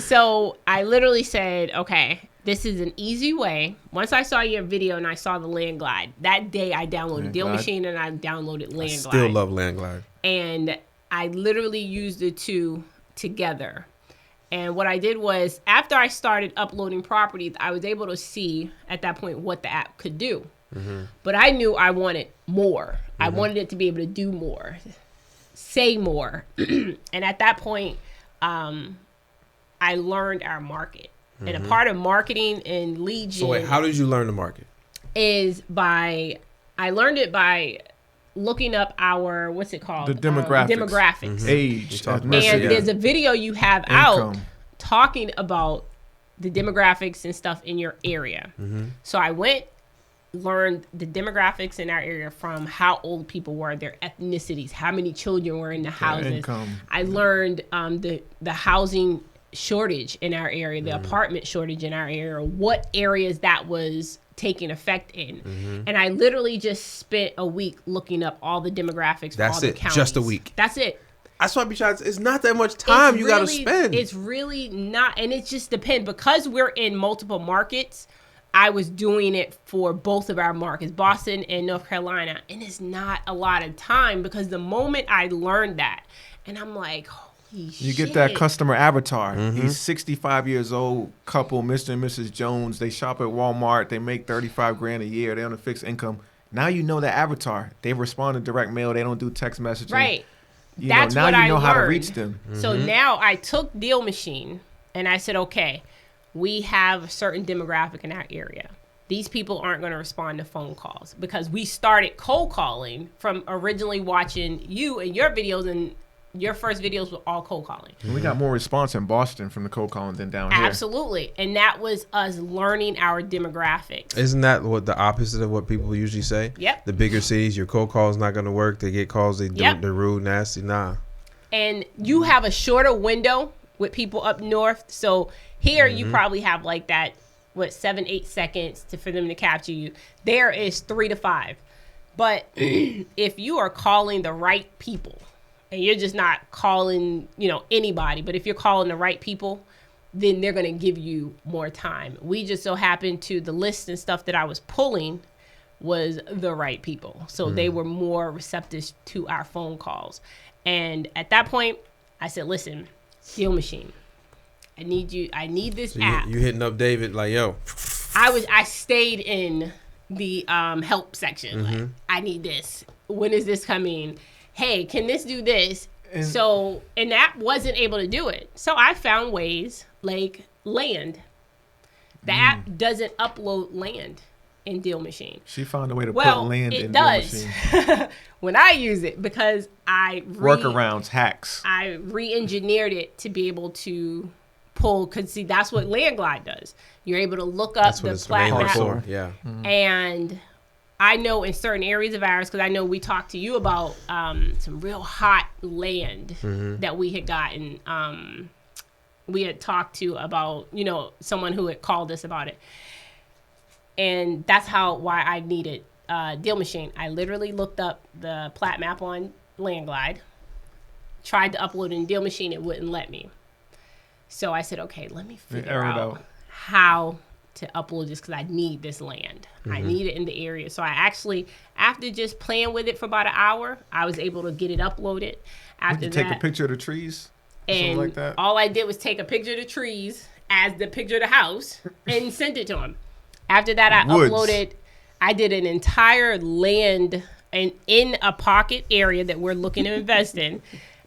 So I literally said, okay, this is an easy way. Once I saw your video and I saw the Land Glide, that day I downloaded Deal Machine and I downloaded Land Glide. Still love Land Glide. And I literally used the two together. And what I did was, after I started uploading properties, I was able to see at that point what the app could do. Mm-hmm. But I knew I wanted more. Mm-hmm. I wanted it to be able to do more, say more. And at that point, I learned our market. Mm-hmm. And a part of marketing and lead gen. So wait, how did you learn the market? I learned it by looking up our, what's it called? The demographics. Demographics. Mm-hmm. Age. And there's a video you have out talking about the demographics and stuff in your area. Mm-hmm. So I went learned the demographics in our area from how old people were, their ethnicities, how many children were in the houses. Income. I learned the housing shortage in our area, the apartment shortage in our area, what areas that was taking effect in. And I literally just spent a week looking up all the demographics for all the counties. Just a week. That's it. That's why I be trying. It's not that much time you got to spend. It's really not, and it just depends because we're in multiple markets. I was doing it for both of our markets, Boston and North Carolina, and it's not a lot of time because the moment I learned that, and I'm like, holy shit. You get that customer avatar. He's 65 years old, couple, Mr. and Mrs. Jones. They shop at Walmart. They make $35,000 a year. They're on a fixed income. Now you know that avatar. They respond to direct mail. They don't do text messaging. Right. That's now you know how to reach them. So now I took Deal Machine and I said, okay, we have a certain demographic in our area. These people aren't going to respond to phone calls because we started cold calling from originally watching you and your videos, and your first videos were all cold calling. And we got more response in Boston from the cold calling than down here. Absolutely. And that was us learning our demographics. Isn't that what the opposite of what people usually say? Yep. The bigger cities, your cold call is not going to work. They get calls, they're rude, nasty. Nah. And you have a shorter window with people up north. So here you probably have like that, 7-8 seconds for them to capture you. There is 3 to 5. But if you are calling the right people, and you're just not calling, anybody, but if you're calling the right people, then they're going to give you more time. We just so happened to the list and stuff that I was pulling was the right people. So they were more receptive to our phone calls. And at that point, I said, listen, Deal Machine, I need this app. You hitting up David like, yo. I stayed in the help section. Like, I need this. When is this coming? Hey, can this do this? And that wasn't able to do it. So I found ways like land. The app doesn't upload land in Deal Machine. She found a way to put land in Deal Machine. When I use it, because workarounds, hacks. I re-engineered it to be able to pull, because see, that's what Landglide does. You're able to look up the plat map. Yeah. And I know in certain areas of ours, because I know we talked to you about some real hot land that we had gotten. We had talked to about, someone who had called us about it. And that's why I needed Deal Machine. I literally looked up the plat map on Landglide, tried to upload it in Deal Machine, it wouldn't let me. So I said, okay, let me figure out how to upload this because I need this land. I need it in the area. So I actually, after just playing with it for about an hour, I was able to get it uploaded. After take a picture of the trees? And something like that? All I did was take a picture of the trees as the picture of the house and sent it to him. After that, I did an entire land in a pocket area that we're looking to invest in.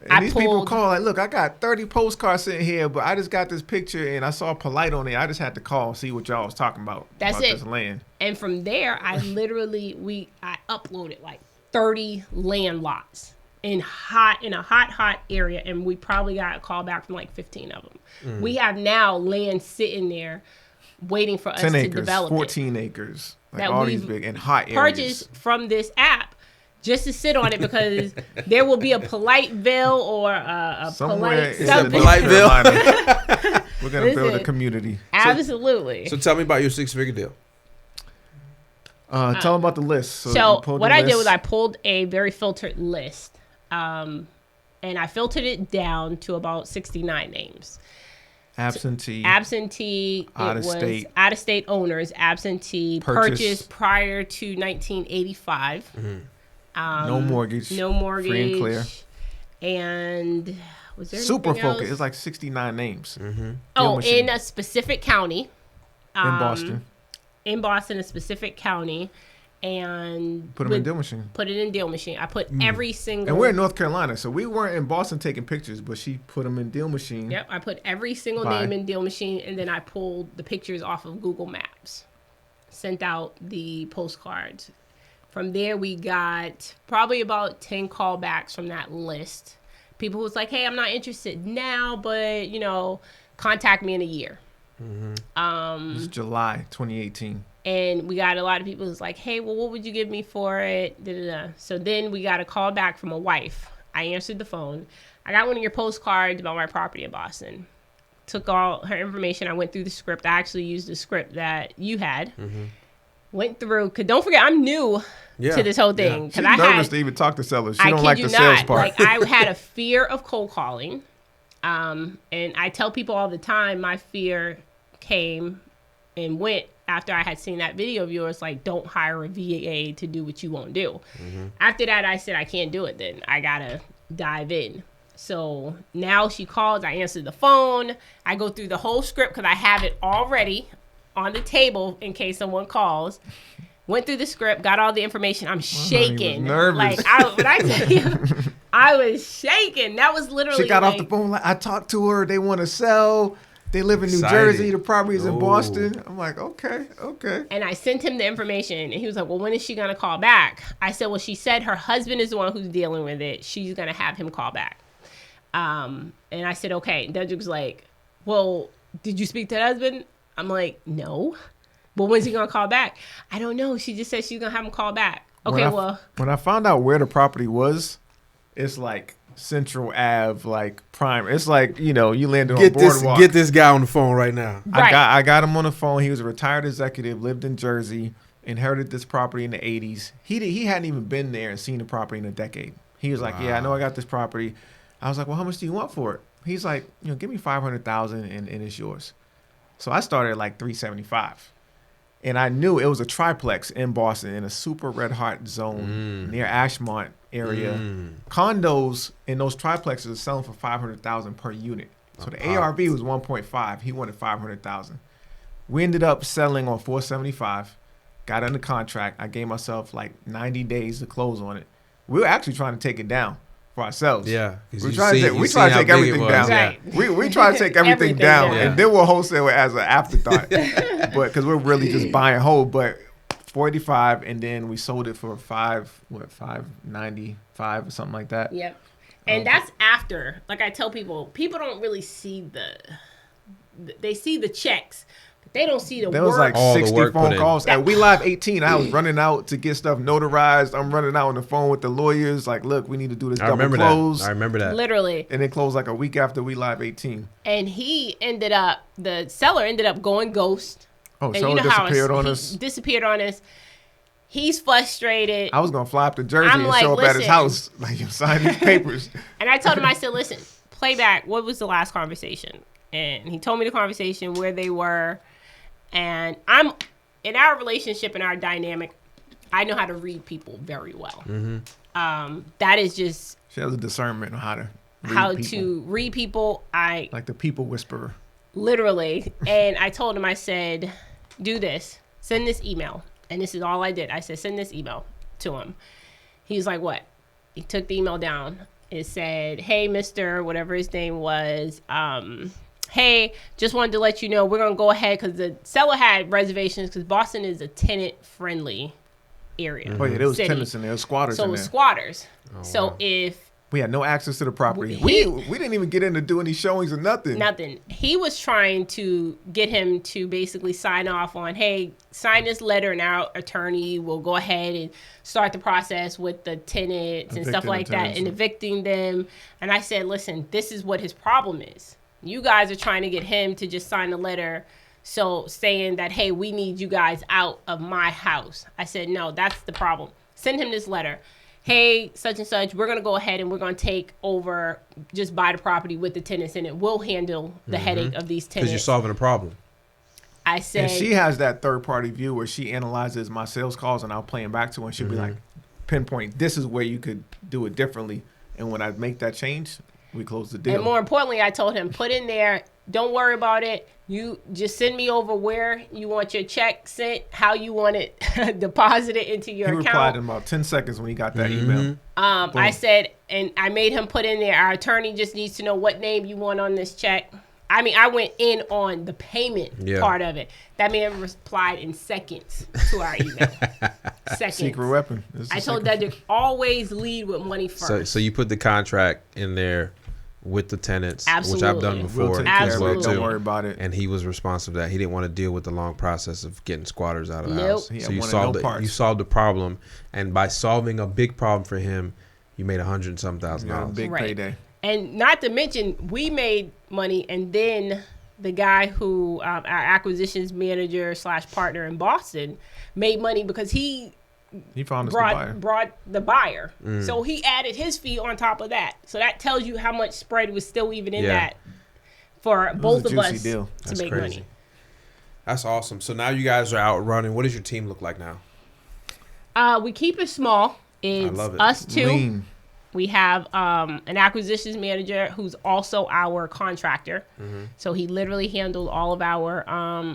And these people call like, look, I got 30 postcards sitting here, but I just got this picture and I saw polite on it. I just had to call and see what y'all was talking about. That's it. This land. And from there, I literally I uploaded like 30 land lots in a hot area, and we probably got a call back from like 15 of them. We have now land sitting there waiting for us to develop 14 acres, like all these big and hot areas. Purchased from this app just to sit on it because there will be a Politeville or a polite something. Politeville. We're going to build a community. Absolutely. So tell me about your 6-figure deal. Tell them about the list. So what I did was I pulled a very filtered list, and I filtered it down to about 69 names. Absentee, out of state owners, absentee, purchased prior to 1985. No mortgage, free and clear. And was there super focus? Else? It's like 69 names. In a specific county. In Boston, a specific county. And put them in Deal Machine. Put it in Deal Machine. I put every single. And we're in North Carolina, so we weren't in Boston taking pictures, but she put them in Deal Machine. Yep, I put every single name in Deal Machine, and then I pulled the pictures off of Google Maps. Sent out the postcards. From there, we got probably about 10 callbacks from that list. People who was like, "Hey, I'm not interested now, but contact me in a year." This is July 2018. And we got a lot of people who's like, hey, well, what would you give me for it? Da-da-da. So then we got a call back from a wife. I answered the phone. I got one of your postcards about my property in Boston. Took all her information. I went through the script. I actually used the script that you had. Went through. Cause don't forget, I'm new to this whole thing. She's nervous to even talk to sellers. She don't like the sales part. Like, I had a fear of cold calling. And I tell people all the time, my fear came and went after I had seen that video of yours, like, don't hire a VA to do what you won't do. After that, I said, I can't do it then. I got to dive in. So now she calls, I answer the phone. I go through the whole script because I have it already on the table in case someone calls. Went through the script, got all the information. I'm shaking. Nervous. Like, when I tell you, I was shaking. That was literally. She got off the phone. Like, I talked to her. They want to sell. They live in New Jersey. The property's in Boston. I'm like, okay. And I sent him the information, and he was like, well, when is she going to call back? I said, well, she said her husband is the one who's dealing with it. She's going to have him call back. And I said, okay. Dedrick was like, well, did you speak to the husband? I'm like, no. Well, when's he going to call back? I don't know. She just said she's going to have him call back. Okay, when I found out where the property was, it's like Central Ave, like prime. It's like, you landed on Boardwalk. Get this guy on the phone right now. Right. I got him on the phone. He was a retired executive, lived in Jersey, inherited this property in the 80s. He hadn't even been there and seen the property in a decade. He was like, yeah, I know I got this property. I was like, well, how much do you want for it? He's like, give me $500,000 and it's yours. So I started at like $375,000. And I knew it was a triplex in Boston in a super red hot zone near Ashmont area. Condos in those triplexes are selling for $500,000 per unit. So the ARV was 1.5. He wanted $500,000. We ended up settling on $475,000. Got under contract. I gave myself like 90 days to close on it. We were actually trying to take it down for ourselves. Yeah, we try to take everything down. Right. We try to take everything down, yeah. and then we'll wholesale it as an afterthought. But because we're really just buying whole. But $485,000, and then we sold it for $595 or something like that. Yep. And that's after. Like I tell people don't really see they see the checks. They don't see the work. There was like 60 phone calls. At We Live 18, I was running out to get stuff notarized. I'm running out on the phone with the lawyers. Like, look, we need to do this double close. I remember that. Literally. And it closed like a week after We Live 18. And the seller ended up going ghost. Oh, seller disappeared on us. Disappeared on us. He's frustrated. I was going to fly up to Jersey and show up at his house. Like, you sign these papers. And I told him, I said, listen, playback, what was the last conversation? And he told me the conversation, where they were. And I'm in our relationship and our dynamic, I know how to read people very well. That is just she has a discernment on how to read people. I like the people whisperer. Literally. And I told him, I said, do this, send this email. And this is all I did. I said, send this email to him. He was like, what? He took the email down. It said, hey, Mr. whatever his name was, hey, just wanted to let you know we're going to go ahead because the seller had reservations because Boston is a tenant-friendly area. Oh, yeah, there was tenants in there. There was squatters in there. So it was squatters. Oh, so wow. if... We had no access to the property. We didn't even get in to do any showings or nothing. Nothing. He was trying to get him to basically sign off on, hey, sign this letter and our attorney will go ahead and start the process with the tenants and stuff like that and evicting them. And I said, listen, this is what his problem is. You guys are trying to get him to just sign the letter, so saying that, hey, we need you guys out of my house. I said, no, that's the problem. Send him this letter. Hey, such and such, we're going to go ahead and we're going to take over, just buy the property with the tenants in it. We'll handle the headache of these tenants. Because you're solving a problem. I said... And she has that third-party view where she analyzes my sales calls and I'll play them back to her and she'll be like, pinpoint, this is where you could do it differently. And when I make that change... we closed the deal. And more importantly, I told him, put in there, don't worry about it. You just send me over where you want your check sent, how you want it deposited into your account. He replied in about 10 seconds when he got that email. I said, and I made him put in there, our attorney just needs to know what name you want on this check. I mean, I went in on the payment part of it. That man replied in seconds to our email. Seconds. Secret weapon. I told that to always lead with money first. So you put the contract in there with the tenants, Absolutely. which I've done We'll before take care as of well it. too. Don't worry about it. And he was responsible for that. He didn't want to deal with the long process of getting squatters out of the Nope. house. He So you wanted solved no it. parts. You solved the problem, and by solving a big problem for him, you made $100,000 Got a $100,000. big Right. payday. And not to mention, we made money, and then the guy who, our acquisitions manager / partner in Boston, made money because he He found us the buyer. brought the buyer. So he added his fee on top of that. So that tells you how much spread was still even in Yeah. that for both a of juicy us deal. to That's make crazy. money. That's awesome. So now you guys are out running. What does your team look like now? We keep it small. It's love it. us two. Lean. We have an acquisitions manager who's also our contractor. So he literally handled all of our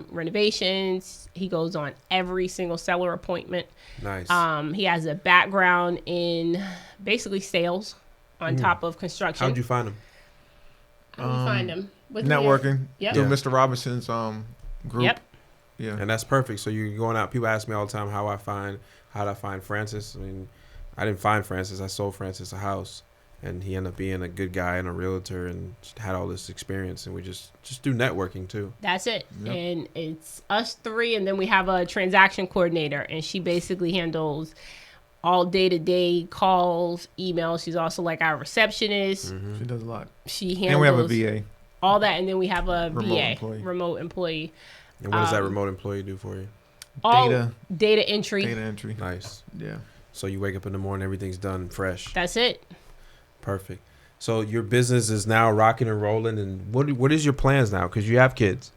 renovations. He goes on every single seller appointment. Nice. He has a background in basically sales on top of construction. How'd you find him? How do you find him? With Networking. Yep. Through Yeah. Mr. Robinson's group. Yep. Yeah. And that's perfect. So you're going out. People ask me all the time how did I find Francis? I mean, I didn't find Francis. I sold Francis a house, and he ended up being a good guy and a realtor, and just had all this experience. And we just do networking too. That's it. And it's us three, and then we have a transaction coordinator, and she basically handles all day-to-day calls, emails. She's also like our receptionist. She does a lot. She handles And we have a VA. all that, and then we have a Remote VA, employee. remote employee. And what does that remote employee do for you? All Data. data entry. Data entry. Nice. Yeah. So you wake up in the morning, everything's done fresh. That's it. Perfect. So your business is now rocking and rolling. And what is your plans now? Because you have kids.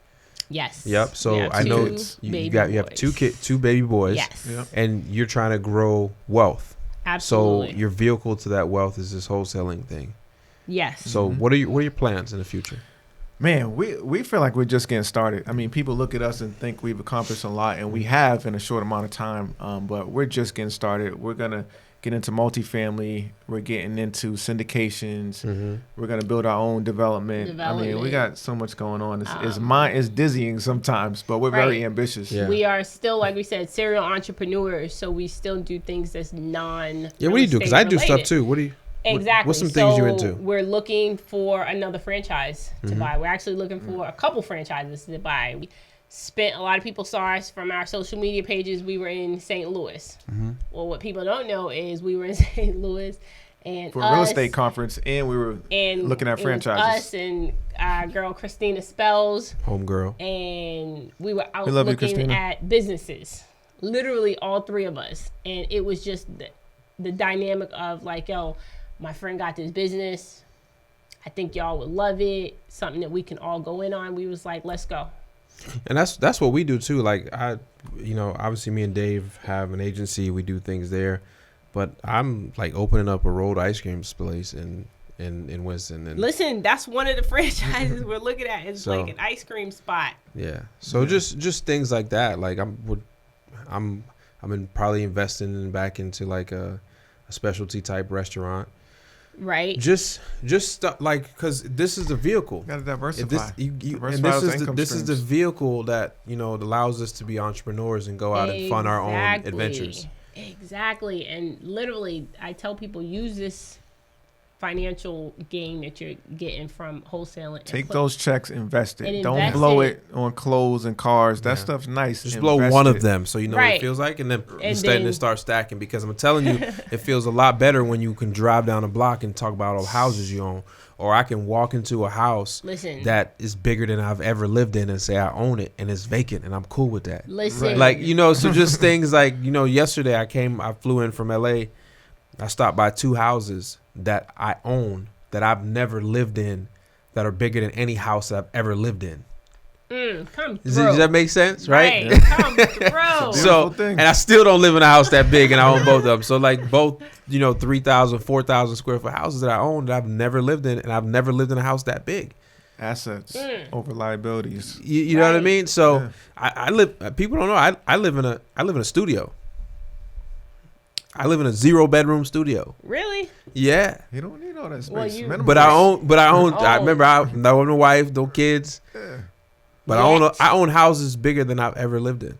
Yes. Yep. So We have I know two you baby have boys. two baby boys. Yes. Yep. And you're trying to grow wealth. Absolutely. So your vehicle to that wealth is this wholesaling thing. Yes. So what are your plans in the future? Man, we feel like we're just getting started. I mean, people look at us and think we've accomplished a lot, and we have in a short amount of time. But we're just getting started. We're gonna get into multifamily. We're getting into syndications. We're gonna build our own development. I mean, we got so much going on. It's dizzying sometimes, but we're very Right. ambitious. Yeah. We are still, like we said, serial entrepreneurs, so we still do things that's non. Yeah, what do you do? Because I do stuff too. What do you? Exactly. What's some things you into? We're looking for another franchise to buy. We're actually looking for a couple franchises to buy. We spent, a lot of people saw us from our social media pages. We were in St. Louis. Well, what people don't know is we were in St. Louis and For a real estate conference, and we were looking at it was franchises. us and our girl Christina Spells, Homegirl. and we were out We love you, looking Christina. at businesses. Literally all three of us, and it was just the dynamic of like, yo, my friend got this business. I think y'all would love it. Something that we can all go in on. We was like, let's go. And that's what we do too. Like obviously me and Dave have an agency. We do things there, but I'm like opening up a rolled ice cream place in Winston. And Listen, that's one of the franchises we're looking at. It's So- like an ice cream spot. yeah. So just things like that. Like I'm probably investing back into like a specialty type restaurant. Right. Just stuff like, because this is the vehicle. Got to diversify. And Diversify this those is income this is the streams. vehicle that that allows us to be entrepreneurs and go out and fund our own adventures. Exactly. And literally, I tell people, use this financial gain that you're getting from wholesaling. Take those checks, invest it. And Don't invest blow it. it on clothes and cars. That Yeah. stuff's nice. Just blow Invest one it. of them so you know what Right. it feels like, and then And instead then- start stacking. Because I'm telling you, it feels a lot better when you can drive down a block and talk about all the houses you own. Or I can walk into a house Listen. that is bigger than I've ever lived in and say I own it and it's vacant and I'm cool with that. Listen. Like, so just things like, yesterday I flew in from LA. I stopped by 2 houses that I own that I've never lived in that are bigger than any house that I've ever lived in. Come Does through. that make sense? Right? Come through. So, thing. and I still don't live in a house that big, and I own both of them. So, like, both, 3,000, 4,000 square foot houses that I own that I've never lived in, and I've never lived in a house that big. Assets over liabilities. You know what I Right. mean? So, Yeah. I live. People don't know. I live in a studio. I live in a 0-bedroom studio. Really? Yeah, You don't need all that space. Well, you- Minimum. but I own. Oh. I remember I own a wife, no kids. But Yet. I own houses bigger than I've ever lived in.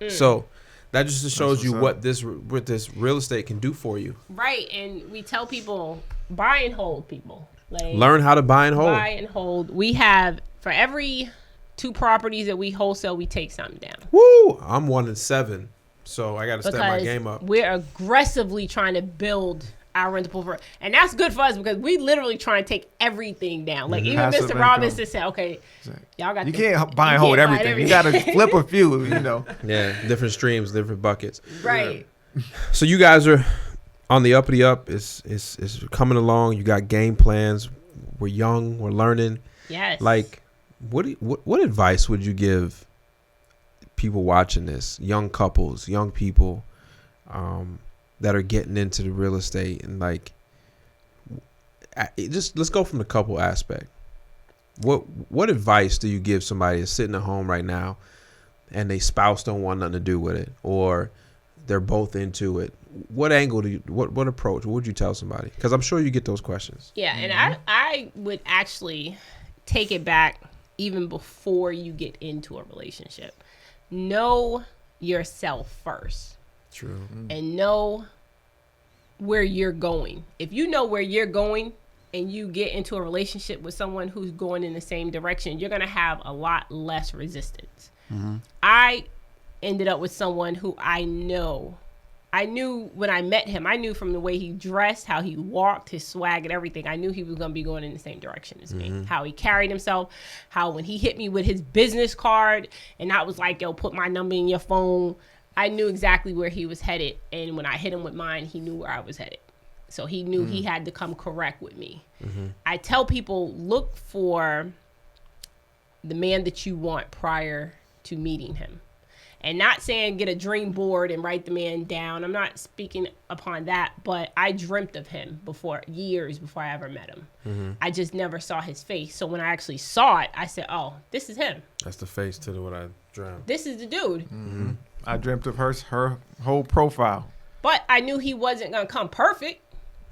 So that just shows you what's up. what this real estate can do for you. Right. And we tell people, buy and hold, people. Like, learn how to buy and hold. Buy and hold. We have, for every 2 properties that we wholesale, we take something down. Woo! I'm 1 in 7, so I got to step my game up. We're aggressively trying to build our rental portfolio, and that's good for us because we literally try and take everything down. Like even Passive Mr. income. Robinson said, "Okay, y'all got You can't buy and hold everything. You got to flip a few, you know." Yeah, different streams, different buckets. Right. So you guys are on the uppity up. It's coming along. You got game plans. We're young. We're learning. Yes. Like, what advice would you give people watching this? Young couples, young people, that are getting into the real estate, and like, just let's go from the couple aspect. What advice do you give somebody that's sitting at home right now, and their spouse don't want nothing to do with it, or they're both into it? What angle do you, what approach, what would you tell somebody? Because I'm sure you get those questions. Yeah, and I would actually take it back even before you get into a relationship. Know yourself first. True. And know where you're going. If you know where you're going and you get into a relationship with someone who's going in the same direction, you're going to have a lot less resistance. I ended up with someone who I knew when I met him, I knew from the way he dressed, how he walked, his swag and everything, I knew he was going to be going in the same direction as me. How he carried himself, how when he hit me with his business card and I was like, yo, put my number in your phone, I knew exactly where he was headed. And when I hit him with mine, he knew where I was headed. So he knew he had to come correct with me. I tell people, look for the man that you want prior to meeting him. And not saying get a dream board and write the man down. I'm not speaking upon that, but I dreamt of him years before I ever met him. I just never saw his face. So when I actually saw it, I said, oh, this is him. That's the face to what I dreamt. This is the dude. I dreamt of her whole profile. But I knew he wasn't going to come perfect.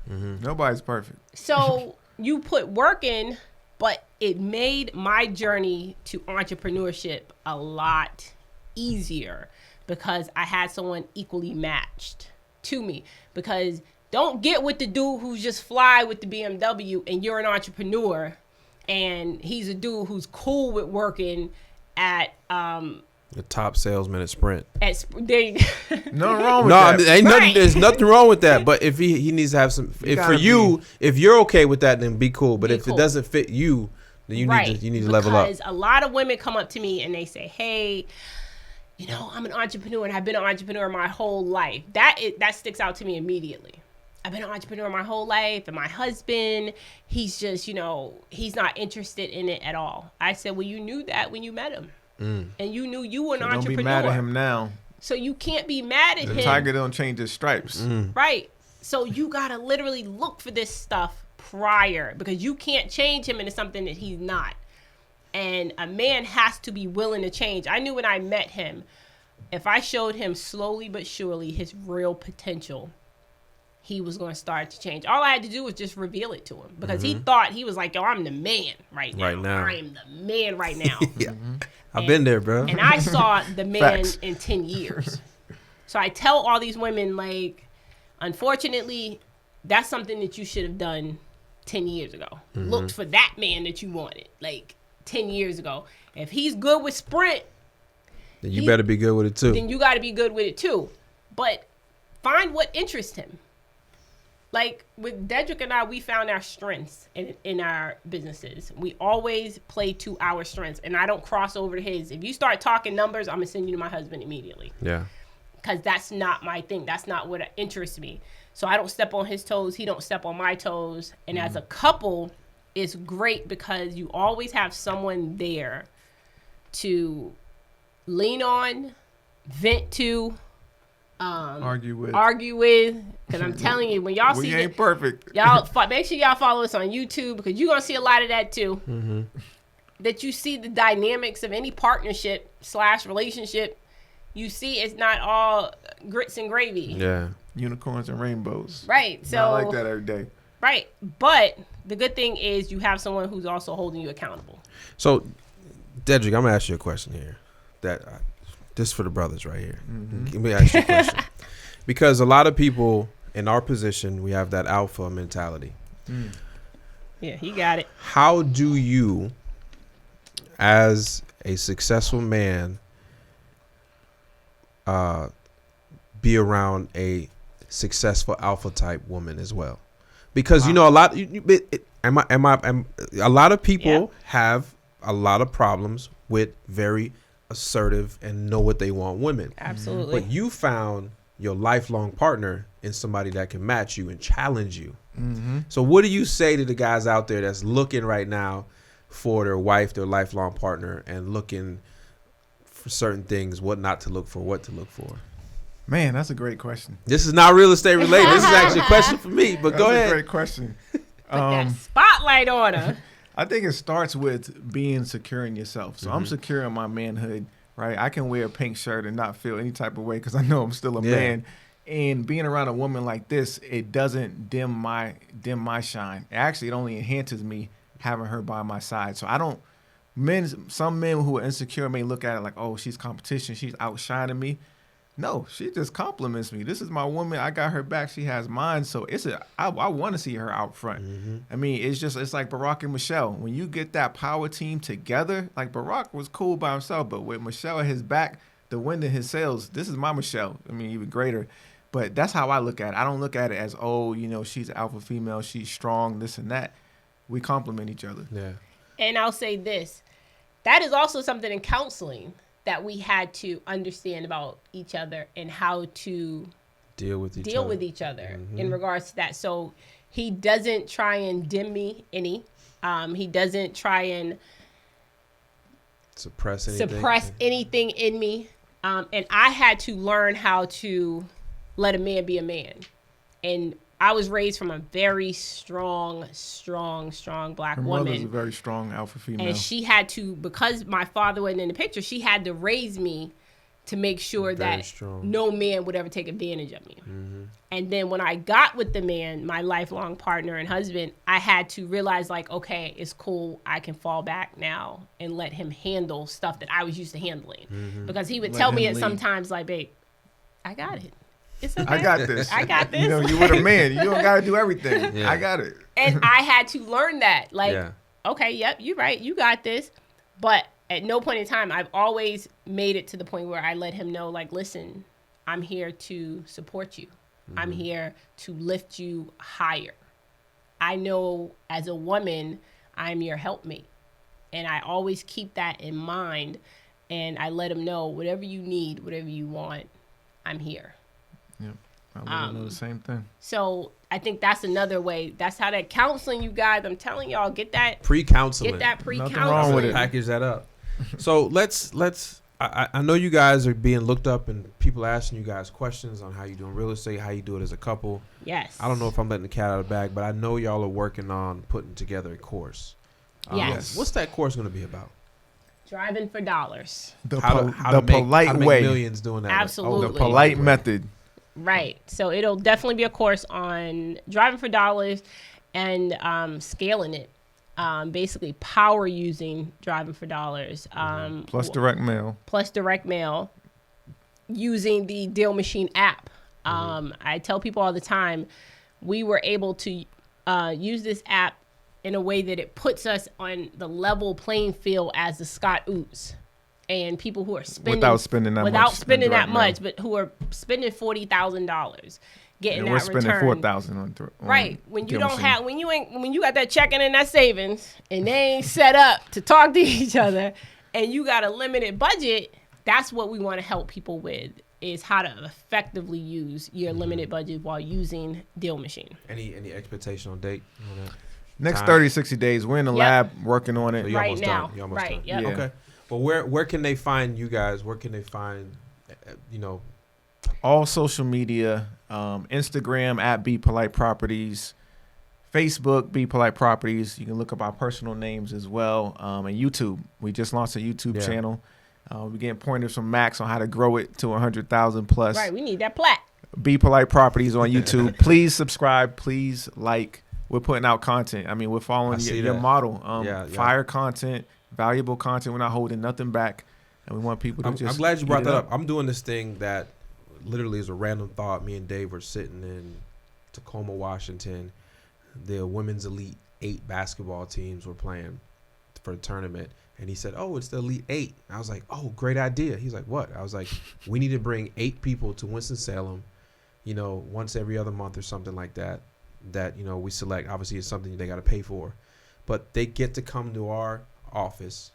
Nobody's perfect. So you put work in, but it made my journey to entrepreneurship a lot easier because I had someone equally matched to me. Because don't get with the dude who's just fly with the BMW and you're an entrepreneur and he's a dude who's cool with working at the top salesman at Sprint. Nothing wrong with that. Ain't nothing. There's nothing wrong with that. But if he needs to have some, if you're okay with that, then be cool. But if it doesn't fit you, then you need to level up. Because a lot of women come up to me and they say, hey, you know, I'm an entrepreneur and I've been an entrepreneur my whole life. That sticks out to me immediately. I've been an entrepreneur my whole life, and my husband, he's just, he's not interested in it at all. I said, well, you knew that when you met him. And you knew you were an entrepreneur. Don't be mad at him now. So you can't be mad at him. The tiger don't change his stripes. Right. So you got to literally look for this stuff prior because you can't change him into something that he's not. And a man has to be willing to change. I knew when I met him, if I showed him slowly but surely his real potential, he was going to start to change. All I had to do was just reveal it to him because he thought, he was like, yo, I'm the man right now. I am the man right now. I've been there, bro. And I saw the man in 10 years. So I tell all these women, like, unfortunately, that's something that you should have done 10 years ago. Looked for that man that you wanted, like, 10 years ago. If he's good with Sprint, then you better be good with it too. Then you got to be good with it too. But find what interests him. Like with Dedrick and I, we found our strengths in our businesses. We always play to our strengths, and I don't cross over to his. If you start talking numbers, I'm gonna send you to my husband immediately. Yeah. Because that's not my thing. That's not what interests me. So I don't step on his toes. He don't step on my toes. And as a couple, it's great because you always have someone there to lean on, vent to, argue with. Because I'm telling you, when y'all see, we ain't perfect. Y'all make sure y'all follow us on YouTube because you're gonna see a lot of that too. That you see the dynamics of any partnership / relationship. You see, it's not all grits and gravy. Yeah, unicorns and rainbows. Right. So not like that every day. Right, but the good thing is you have someone who's also holding you accountable. So, Dedrick, I'm gonna ask you a question here. This for the brothers right here. Let me ask you a question. Because a lot of people in our position, we have that alpha mentality. Yeah, he got it. How do you, as a successful man, be around a successful alpha type woman as well? Because a lot, a lot of people have a lot of problems with very assertive and know what they want women. Absolutely. But you found your lifelong partner in somebody that can match you and challenge you. So what do you say to the guys out there that's looking right now for their wife, their lifelong partner, and looking for certain things, what not to look for, what to look for? Man, that's a great question. This is not real estate related. This is actually a question for me, but go ahead. That's a great question. Put that spotlight on her. I think it starts with being secure in yourself. So I'm secure in my manhood, right? I can wear a pink shirt and not feel any type of way because I know I'm still a man. And being around a woman like this, it doesn't dim my shine. Actually, it only enhances me having her by my side. So I don't. Some men who are insecure may look at it like, oh, she's competition, she's outshining me. No, she just compliments me. This is my woman. I got her back. She has mine. So I want to see her out front. I mean, it's like Barack and Michelle. When you get that power team together, like Barack was cool by himself, but with Michelle at his back, the wind in his sails, this is my Michelle. I mean, even greater. But that's how I look at it. I don't look at it as, oh, she's an alpha female, she's strong, this and that. We complement each other. Yeah. And I'll say this. That is also something in counseling that we had to understand about each other and how to deal with each other in regards to that. So he doesn't try and dim me any. He doesn't try and suppress anything in me. And I had to learn how to let a man be a man. And I was raised from a very strong black Her woman. mother's a very strong alpha female. And she had to, because my father wasn't in the picture, she had to raise me to make sure that no man would ever take advantage of me. And then when I got with the man, my lifelong partner and husband, I had to realize, like, okay, it's cool. I can fall back now and let him handle stuff that I was used to handling. Because he would tell me it sometimes, like, babe, I got it. It's okay. I got this. I got this. You with a man. You don't got to do everything. Yeah. I got it. And I had to learn that. Like, okay, yep, you're right. You got this. But at no point in time, I've always made it to the point where I let him know, like, listen, I'm here to support you. I'm here to lift you higher. I know as a woman, I'm your helpmate. And I always keep that in mind. And I let him know, whatever you need, whatever you want, I'm here. Yep. I want to know the same thing. So I think that's another way. That's how that counseling, you guys, I'm telling y'all, get that pre-counseling. Get that pre-counseling. Nothing wrong with it. Package that up. So let's I know you guys are being looked up and people are asking you guys questions on how you doing real estate, how you do it as a couple. Yes. I don't know if I'm letting the cat out of the bag, but I know y'all are working on putting together a course. Yes. What's that course going to be about? Driving for dollars. The polite way. Millions doing that. Absolutely. The polite method. Right. So it'll definitely be a course on driving for dollars and scaling it. Basically power using driving for dollars. Plus direct mail. Using the Deal Machine app. I tell people all the time, we were able to use this app in a way that it puts us on the level playing field as the Scott Oots. And people who are spending without spending that much, but who are spending $40,000, getting that we're spending return. $4,000 on right. When you don't have, when you got that checking and that savings, and they ain't set up to talk to each other, and you got a limited budget, that's what we want to help people with, is how to effectively use your limited budget while using Deal Machine. Any expectation on date? Next 30, 60 days. We're in the lab working on it. So you're almost done. You're almost done. Yep. Yeah. Okay. But where can they find you guys? Where can they find, all social media, Instagram at Be Polite Properties, Facebook Be Polite Properties. You can look up our personal names as well, and YouTube. We just launched a YouTube channel. We're getting pointers from Max on how to grow it to 100,000 plus. Right, we need that plat. Be Polite Properties on YouTube. Please subscribe. Please like. We're putting out content. I mean, we're following your model. Fire content. Valuable content. We're not holding nothing back, and we want people to I'm glad you brought that up. I'm doing this thing that literally is a random thought. Me and Dave were sitting in Tacoma, Washington, the women's elite 8 basketball teams were playing for the tournament. And he said, oh, it's the Elite 8. I was like, oh, great idea. He's like, what? I was like, we need to bring 8 people to Winston-Salem, you know, once every other month or something like that, you know, we select. Obviously, it's something they got to pay for. But they get to come to our office.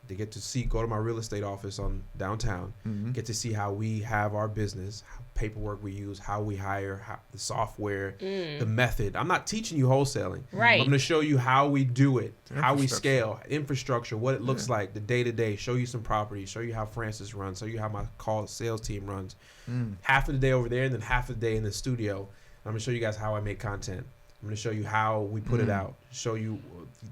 They get to go to my real estate office on downtown, get to see how we have our business, how paperwork we use, how we hire, the software, the method. I'm not teaching you wholesaling. Right. I'm going to show you how we do it, how we scale, infrastructure, what it looks like, the day-to-day, show you some properties, show you how Francis runs, show you how my sales team runs. Half of the day over there and then half of the day in the studio. I'm going to show you guys how I make content. I'm going to show you how we put it out, show you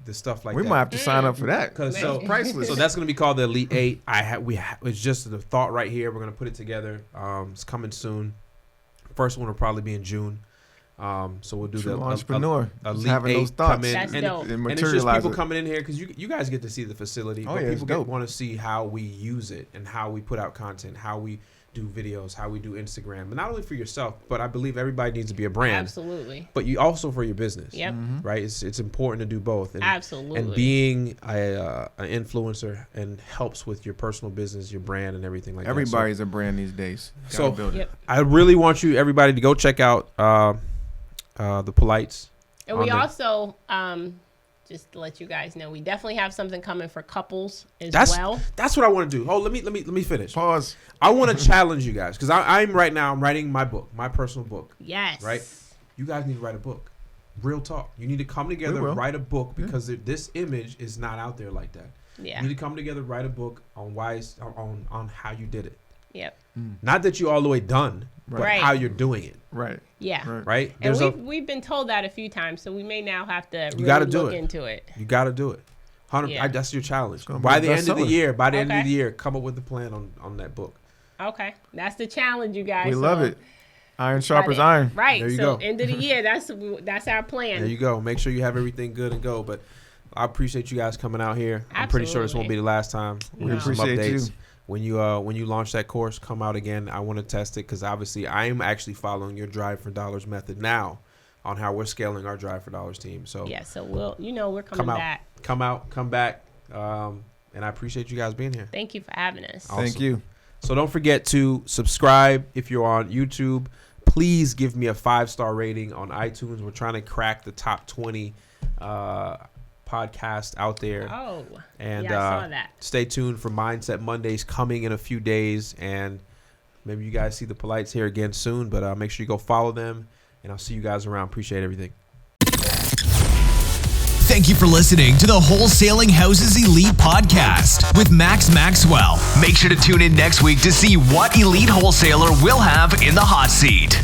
the stuff like that. We might have to sign up for that. So priceless. So that's going to be called the Elite 8. It's just the thought right here. We're going to put it together. It's coming soon. First one will probably be in June. So we'll do the entrepreneur. Elite having 8 those thoughts. come in. That's dope. And it's just people coming in here because you guys get to see the facility. Oh, but yeah, people want to see how we use it and how we put out content, how we do videos, how we do Instagram. But not only for yourself, but I believe everybody needs to be a brand. Absolutely. But you also for your business. Yep. Right? It's important to do both. And, Absolutely. And being an influencer and helps with your personal business, your brand, and everything like Everybody's that. a brand these days. So build it. I really want everybody to go check out the Polites. And we also, just to let you guys know, we definitely have something coming for couples as well. That's what I want to do. Oh, let me finish. Pause. I want to challenge you guys because I'm writing my book, my personal book. Yes. Right. You guys need to write a book. Real talk. You need to come together, write a book because this image is not out there like that. Yeah. You need to come together, write a book on on how you did it. Yep. Not that you're all the way done, but how you're doing it. Right. Yeah. Right. And we've been told that a few times, so we may now have to look into it. You got to do it. That's your challenge. By By the end of the year, come up with a plan on that book. Okay. That's the challenge, you guys. We love it. Iron sharpens iron. Right. There you so go. end of the year, that's our plan. There you go. Make sure you have everything good and go. But I appreciate you guys coming out here. I'm pretty sure this won't be the last time. We appreciate updates. you. When you launch that course, come out again. I want to test it because obviously I am actually following your Drive for Dollars method now on how we're scaling our Drive for Dollars team. So yeah, so we're coming back. Come back. And I appreciate you guys being here. Thank you for having us. Awesome. Thank you. So don't forget to subscribe if you're on YouTube. Please give me a 5-star rating on iTunes. We're trying to crack the top 20 podcast out there. Oh, and yeah, I saw that. Stay tuned for Mindset Mondays coming in a few days, and maybe you guys see the Polites here again soon. But make sure you go follow them, and I'll see you guys around. Appreciate everything. Thank you for listening to the Wholesaling Houses Elite podcast with Maxwell. Make sure to tune in next week to see what elite wholesaler will have in the hot seat.